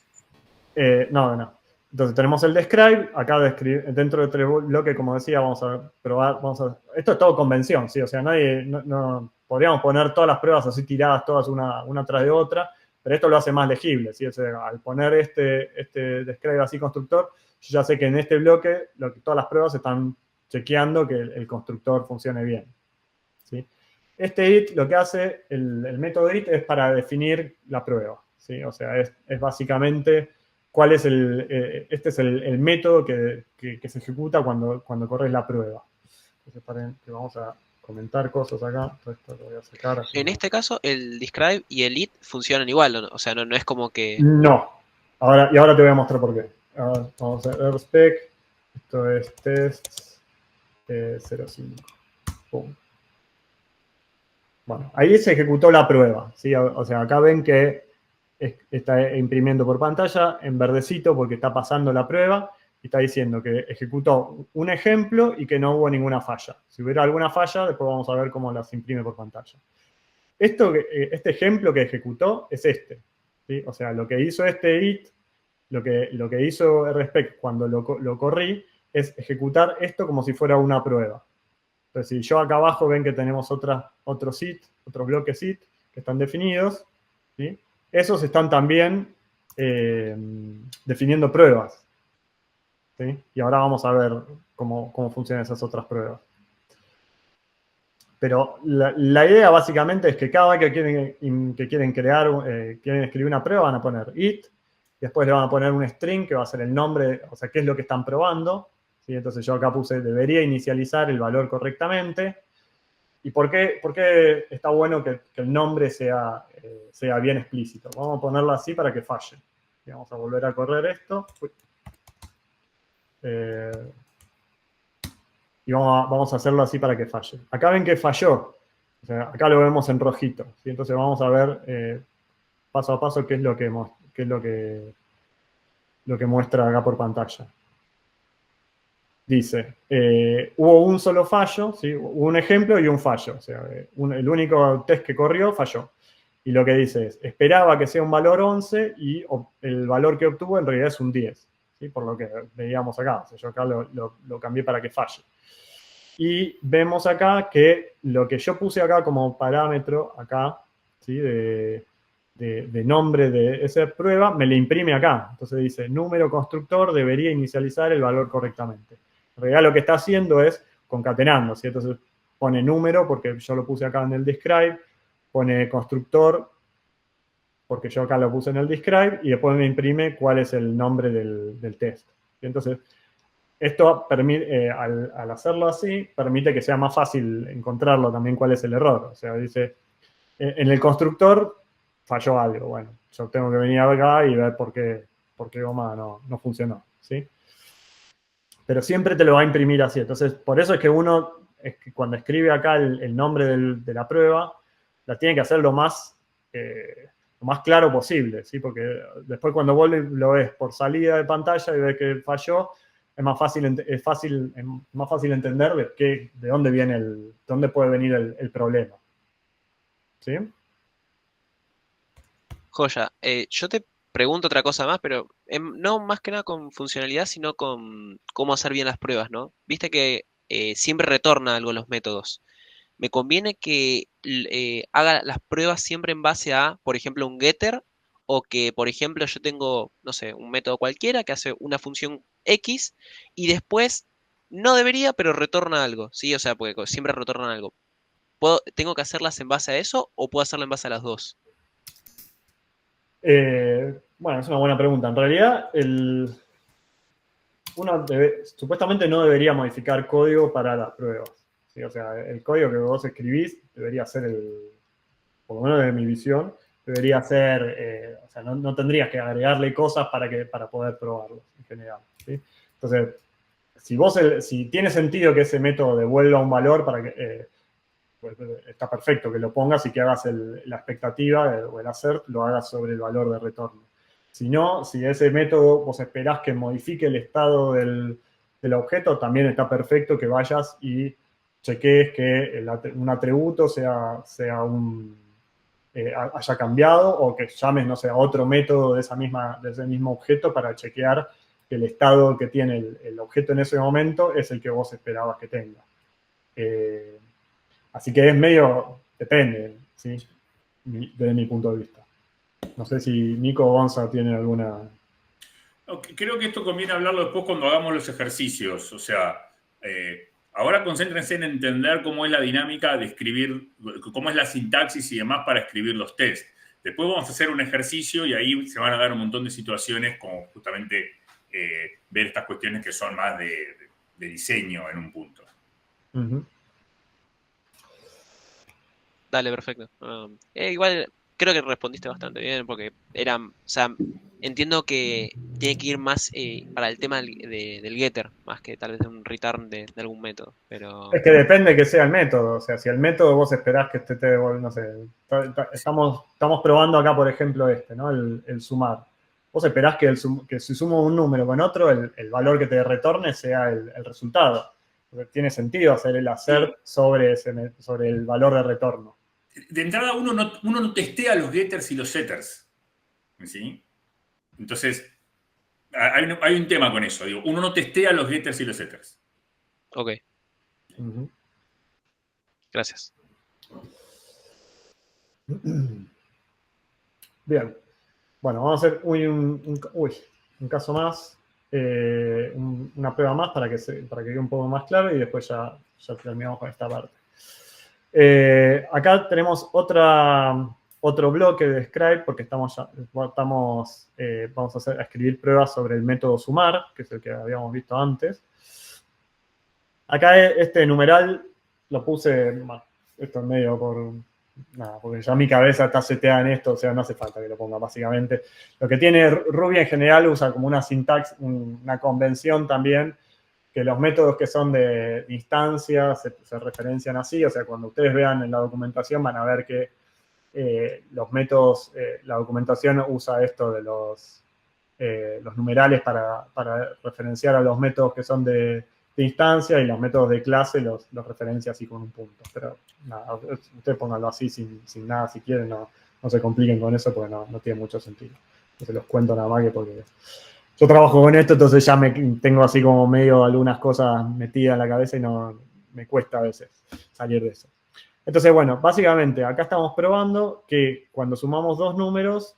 Entonces tenemos el describe, acá dentro de este bloque, como decía, vamos a probar, esto es todo convención, ¿sí? O sea, podríamos poner todas las pruebas así tiradas, todas una tras de otra, pero esto lo hace más legible, ¿sí? O sea, al poner este describe así constructor, yo ya sé que en este bloque todas las pruebas están chequeando que el constructor funcione bien, ¿sí? Este it, lo que hace, el método it es para definir la prueba, ¿sí? O sea, es básicamente cuál es este es el método que se ejecuta cuando corres la prueba. Entonces, paren, que vamos a comentar cosas acá. Esto lo voy a sacar. En este caso, el describe y el it funcionan igual, ¿no? O sea, no es como que... No. Ahora te voy a mostrar por qué. Ahora vamos a ver spec. Esto es test 05. Pum. Bueno, ahí se ejecutó la prueba, ¿sí? O sea, acá ven que está imprimiendo por pantalla en verdecito porque está pasando la prueba y está diciendo que ejecutó un ejemplo y que no hubo ninguna falla. Si hubiera alguna falla, después vamos a ver cómo las imprime por pantalla. Este ejemplo que ejecutó es este, ¿sí? O sea, lo que hizo este it, lo que hizo RSpec cuando lo corrí, es ejecutar esto como si fuera una prueba. Entonces, si yo acá abajo ven que tenemos otros bloques it que están definidos, ¿sí? Esos están también definiendo pruebas, ¿sí? Y ahora vamos a ver cómo funcionan esas otras pruebas. Pero la idea básicamente es que cada vez que quieren escribir una prueba, van a poner it, y después le van a poner un string que va a ser el nombre, o sea, qué es lo que están probando, ¿sí? Entonces yo acá puse, debería inicializar el valor correctamente. ¿Y por qué está bueno que el nombre sea bien explícito? Vamos a ponerlo así para que falle. Y vamos a volver a correr esto. Y vamos a hacerlo así para que falle. Acá ven que falló. O sea, acá lo vemos en rojito, ¿sí? Entonces vamos a ver paso a paso qué es lo que muestra acá por pantalla. Dice, hubo un solo fallo, ¿sí? Un ejemplo y un fallo. O sea, el único test que corrió falló. Y lo que dice es, esperaba que sea un valor 11 y el valor que obtuvo en realidad es un 10. ¿Sí? Por lo que veíamos acá. O sea, yo acá lo cambié para que falle. Y vemos acá que lo que yo puse acá como parámetro, acá, ¿sí? de nombre de esa prueba, me la imprime acá. Entonces dice, número constructor debería inicializar el valor correctamente. En realidad lo que está haciendo es concatenando, ¿sí? Entonces pone número, porque yo lo puse acá en el describe, pone constructor, porque yo acá lo puse en el describe, y después me imprime cuál es el nombre del test. ¿Sí? Entonces, esto permite, al hacerlo así, permite que sea más fácil encontrarlo también cuál es el error. O sea, dice, en el constructor falló algo. Bueno, yo tengo que venir acá y ver por qué goma no funcionó, ¿sí? Pero siempre te lo va a imprimir así. Entonces, por eso es que cuando escribe acá el nombre de la prueba, la tiene que hacer lo más claro posible, ¿sí? Porque después cuando vos lo ves por salida de pantalla y ves que falló, es más fácil entender de dónde puede venir el problema. ¿Sí? Joya. Yo te pregunto otra cosa más, pero no más que nada con funcionalidad, sino con cómo hacer bien las pruebas, ¿no? Viste que siempre retorna algo los métodos. Me conviene que haga las pruebas siempre en base a, por ejemplo, un getter, o que, por ejemplo, yo tengo, no sé, un método cualquiera que hace una función X y después no debería, pero retorna algo, ¿sí? O sea, porque siempre retornan algo. ¿Tengo que hacerlas en base a eso o puedo hacerlo en base a las dos? Bueno, es una buena pregunta. En realidad, supuestamente no debería modificar código para las pruebas, ¿sí? O sea, el código que vos escribís debería ser por lo menos de mi visión, debería ser, o sea, no tendrías que agregarle cosas para poder probarlo en general, ¿sí? Entonces, si tiene sentido que ese método devuelva un valor para que pues, está perfecto que lo pongas y que hagas la expectativa o el assert lo hagas sobre el valor de retorno. Si no, si ese método vos esperás que modifique el estado del objeto, también está perfecto que vayas y chequees que un atributo haya cambiado o que llames, no sé, a otro método de ese mismo objeto para chequear que el estado que tiene el objeto en ese momento es el que vos esperabas que tenga. Así que depende, ¿sí? Desde mi punto de vista. No sé si Nico o Gonza tienen alguna... Creo que esto conviene hablarlo después cuando hagamos los ejercicios. O sea, ahora concéntrense en entender cómo es la dinámica de escribir, cómo es la sintaxis y demás para escribir los tests. Después vamos a hacer un ejercicio y ahí se van a dar un montón de situaciones como justamente ver estas cuestiones que son más de diseño en un punto. Dale, perfecto. Igual creo que respondiste bastante bien porque o sea, entiendo que tiene que ir más para el tema del getter, más que tal vez de un return de algún método. Pero Es que depende que sea el método. O sea, si el método vos esperás que esté, no sé, estamos probando acá, por ejemplo, ¿no? El sumar. Vos esperás que si sumo un número con otro, el valor que te retorne sea el resultado. Porque tiene sentido hacer el hacer sobre el valor de retorno. De entrada, uno no testea los getters y los setters. ¿Sí? Entonces, hay un tema con eso. Digo, uno no testea los getters y los setters. ok. Gracias. Bien. Bueno, vamos a hacer un caso más. Una prueba más para que quede un poco más claro y después ya terminamos con esta parte. Acá tenemos otro bloque de Scribe porque vamos a escribir pruebas sobre el método sumar, que es el que habíamos visto antes. Acá este numeral lo puse, esto en medio porque ya mi cabeza está seteada en esto, o sea, no hace falta que lo ponga básicamente. Lo que tiene Ruby en general usa como una sintaxis, una convención también, que los métodos que son de instancias se referencian así, o sea, cuando ustedes vean en la documentación van a ver que los métodos, la documentación usa esto de los numerales para referenciar a los métodos que son de instancia y los métodos de clase los referencia así con un punto. Pero nada, ustedes pónganlo así sin nada si quieren, no se compliquen con eso porque no tiene mucho sentido. No se los cuento nada más que porque yo trabajo con esto, entonces ya tengo así como medio algunas cosas metidas en la cabeza y no me cuesta a veces salir de eso. Entonces, bueno, básicamente acá estamos probando que cuando sumamos dos números,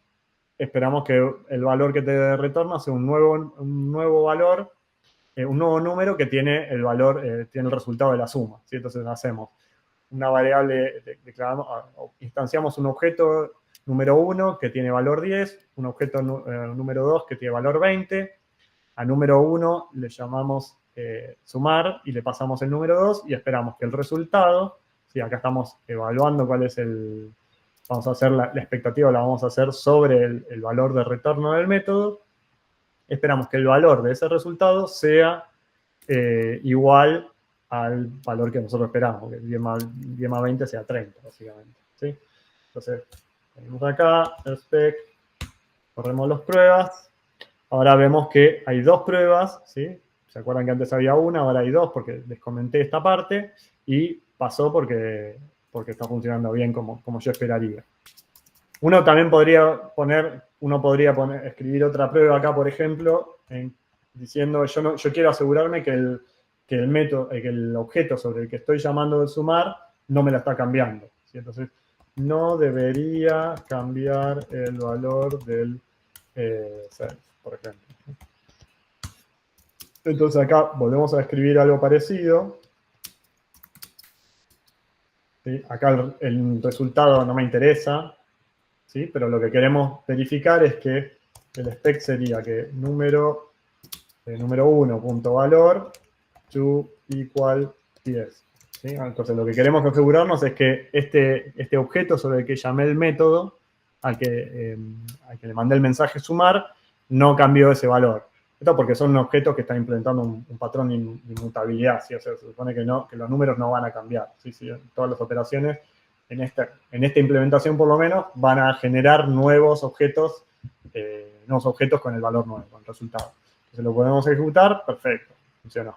esperamos que el valor que te retorna sea un nuevo valor, un nuevo número que tiene el valor, tiene el resultado de la suma, ¿sí? Entonces hacemos una variable, instanciamos un objeto número 1 que tiene valor 10, un objeto número 2 que tiene valor 20, a número 1 le llamamos sumar y le pasamos el número 2 y esperamos que el resultado, ¿sí? Acá estamos evaluando cuál es vamos a hacer la expectativa, la vamos a hacer sobre el valor de retorno del método. Esperamos que el valor de ese resultado sea igual al valor que nosotros esperamos, que 10 más 20 sea 30, básicamente, ¿sí? Entonces, venimos acá, spec, corremos las pruebas. Ahora vemos que hay dos pruebas, ¿sí? ¿Se acuerdan que antes había una? Ahora hay dos porque les comenté esta parte y pasó porque está funcionando bien como yo esperaría. Uno también podría escribir otra prueba acá, por ejemplo, diciendo yo quiero asegurarme que el método, que el objeto sobre el que estoy llamando de sumar no me la está cambiando, ¿sí? Entonces, no debería cambiar el valor del self, por ejemplo. Entonces acá volvemos a escribir algo parecido. ¿Sí? Acá el resultado no me interesa, ¿sí? Pero lo que queremos verificar es que el spec sería que número 1.valor to equal 10. ¿Sí? Entonces lo que queremos asegurarnos es que este objeto sobre el que llamé el método, al que le mandé el mensaje sumar, no cambió ese valor. Esto porque son objetos que están implementando un patrón de inmutabilidad, ¿sí? O sea, se supone que los números no van a cambiar, ¿sí? ¿Sí? Todas las operaciones en esta implementación por lo menos van a generar nuevos objetos con el valor nuevo, con el resultado. Entonces lo podemos ejecutar, perfecto, funcionó.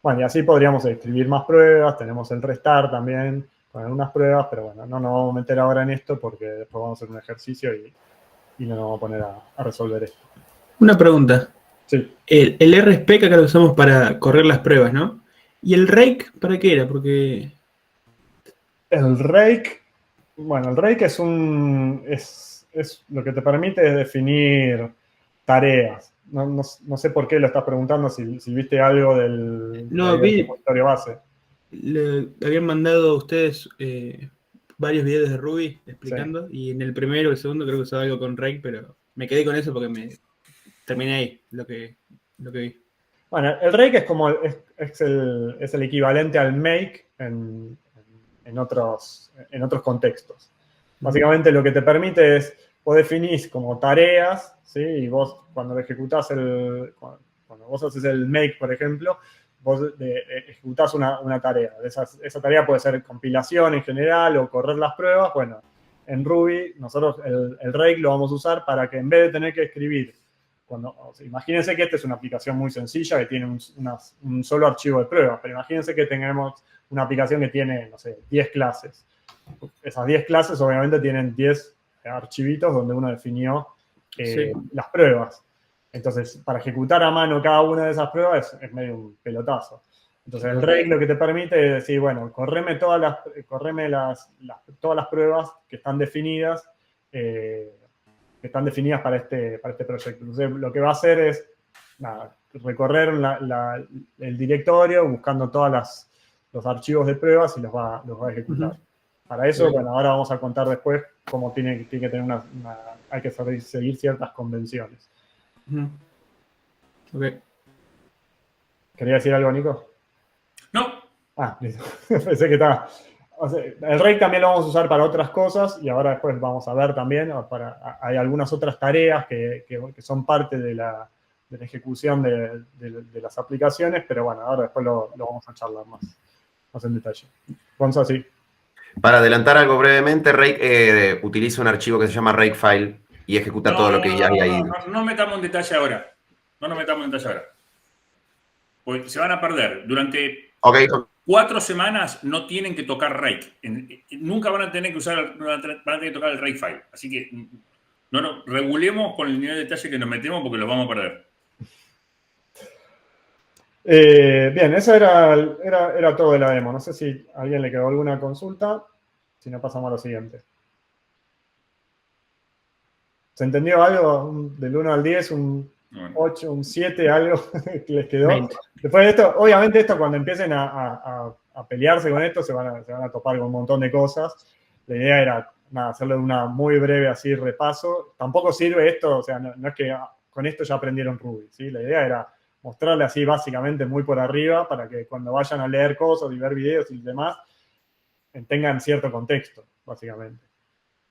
Bueno, y así podríamos escribir más pruebas, tenemos el restar también con algunas pruebas, pero bueno, no nos vamos a meter ahora en esto porque después vamos a hacer un ejercicio y no nos vamos a poner a resolver esto. Una pregunta. Sí. El RSpec acá lo usamos para correr las pruebas, ¿no? ¿Y el rake para qué era? Porque el rake es lo que te permite definir tareas. No sé por qué lo estás preguntando, si viste algo del repositorio base. Le habían mandado a ustedes varios videos de Ruby explicando, y en el primero o el segundo creo que usaba algo con Rake, pero me quedé con eso porque me terminé ahí lo que vi. Bueno, el rake es como es el equivalente al make en otros contextos. Básicamente lo que te permite es, vos definís como tareas, ¿sí? Y vos cuando ejecutás cuando vos haces el make, por ejemplo, vos ejecutás una tarea. Esa tarea puede ser compilación en general o correr las pruebas. Bueno, en Ruby nosotros el rake lo vamos a usar para que en vez de tener que escribir, imagínense que esta es una aplicación muy sencilla que tiene un solo archivo de pruebas, pero imagínense que tengamos una aplicación que tiene, no sé, 10 clases. Esas 10 clases obviamente tienen 10 archivitos donde uno definió las pruebas. Entonces, para ejecutar a mano cada una de esas pruebas es medio un pelotazo. Entonces, el rake lo que te permite es decir, bueno, correme todas las pruebas que están definidas para este proyecto. Entonces, lo que va a hacer es recorrer el directorio buscando todos los archivos de pruebas y los va a ejecutar. Para eso, bueno, ahora vamos a contar después cómo tiene que tener hay que seguir ciertas convenciones. Okay. ¿Quería decir algo, Nico? No. Listo. Pensé que estaba. O sea, el rake también lo vamos a usar para otras cosas y ahora después vamos a ver también, hay algunas otras tareas que son parte de la ejecución de las aplicaciones, pero bueno, ahora después lo vamos a charlar más en detalle. Gonzalo, sí. Para adelantar algo brevemente, Rake utiliza un archivo que se llama Rakefile y ejecuta todo lo que ya había ahí. No metamos en detalle ahora. No nos metamos en detalle ahora. Pues se van a perder. Durante 4 semanas no tienen que tocar Rake. Nunca van a tener que tocar el Rakefile. Así que no regulemos con el nivel de detalle que nos metemos porque los vamos a perder. Bien, eso era todo de la demo. No sé si a alguien le quedó alguna consulta. Si no, pasamos a lo siguiente. ¿Se entendió algo? Del 1 al 10, un 8, un 7, algo que les quedó. 20. Después de esto, obviamente cuando empiecen a pelearse con esto, se van a topar con un montón de cosas. La idea era hacerle una muy breve así repaso. Tampoco sirve esto, o sea, no es que con esto ya aprendieron Ruby, ¿sí? La idea era mostrarle así básicamente muy por arriba para que cuando vayan a leer cosas y ver videos y demás, tengan cierto contexto, básicamente.